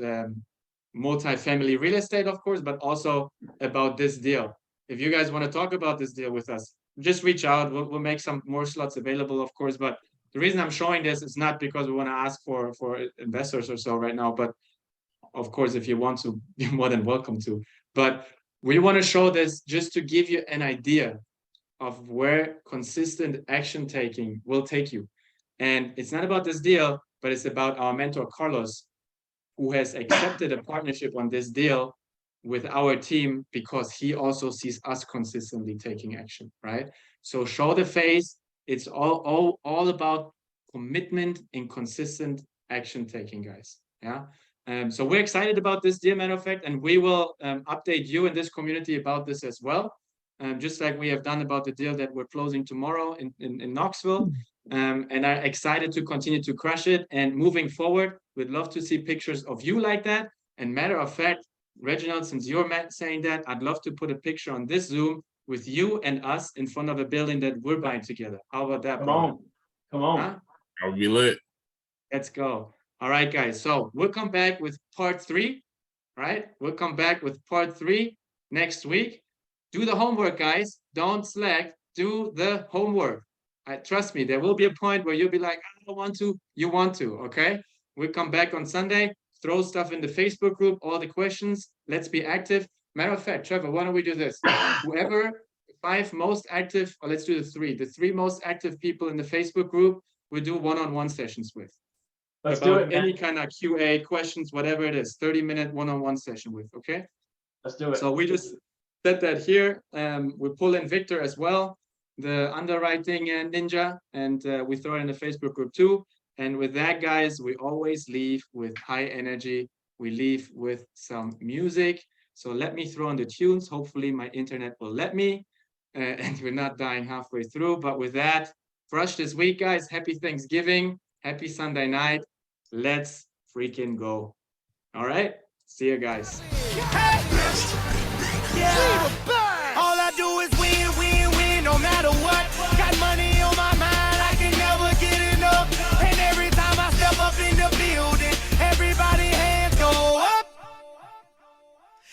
multifamily real estate, of course, but also about this deal. If you guys want to talk about this deal with us, just reach out. We'll make some more slots available, of course. But the reason I'm showing this is not because we want to ask for investors or so right now, but of course, if you want to, you're more than welcome to. But we want to show this just to give you an idea of where consistent action taking will take you. And it's not about this deal, but it's about our mentor, Carlos, who has accepted a partnership on this deal with our team because he also sees us consistently taking action, right? So show the face. It's all about commitment and consistent action taking, guys. Yeah. So we're excited about this deal, matter of fact, and we will update you in this community about this as well. Just like we have done about the deal that we're closing tomorrow in Knoxville. And are excited to continue to crush it. And moving forward, we'd love to see pictures of you like that. And matter of fact, Reginald, since you're saying that, I'd love to put a picture on this Zoom with you and us in front of a building that we're buying together. How about that? Come on. Huh? That would be lit. Let's go. All right, guys. So we'll come back with part 3, right? We'll come back with part 3 next week. Do the homework, guys. Don't slack. Do the homework. Trust me, there will be a point where you'll be like, I don't want to. You want to, okay? We'll come back on Sunday. Throw stuff in the Facebook group, all the questions. Let's be active. Matter of fact, Trevor, why don't we do this? Whoever 5 most active, or let's do the 3. The 3 most active people in the Facebook group, we'll do one-on-one sessions with. Let's do it, man. Any kind of QA, questions, whatever it is, 30-minute one-on-one session with, okay? Let's do it. So we just set that here. We pull in Victor as well, the underwriting ninja, and we throw it in the Facebook group too. And with that, guys, we always leave with high energy. We leave with some music. So let me throw in the tunes. Hopefully my internet will let me, and we're not dying halfway through. But with that, crush this week, guys. Happy Thanksgiving. Happy Sunday night. Let's freaking go. All right. See you guys. All I do is win, win, win, no matter what. Got money on my mind, I can never get enough. And every time I step up in the building, everybody hands go up.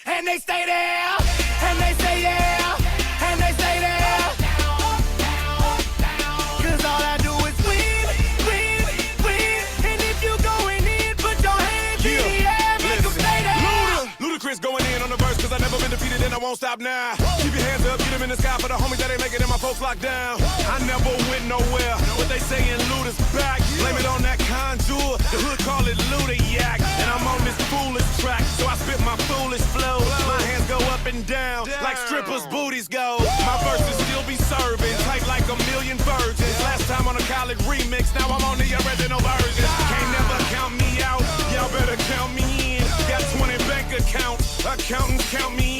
And they stay there, and they stay there, and they stay there. Cause all I do is win, win, win. And if you going in, put your hands in the air, make them stay there. Ludacris going in on the verse, cause I never been defeated and I won't stop now. Keep your hands up, get them in the sky for the homies that ain't making it, my folks locked down. I never went nowhere, what they saying Luda's back. Blame it on that contour, the hood call it Luda yak. And I'm on this foolish track, so I spit my foolish flow. My hands go up and down, like strippers' booties go. My verses still be serving, tight like a million virgins. Last time on a college remix, now I'm on the original version. Can't never count me out, y'all better count me in. Got 20 bank accounts, accountants count me in.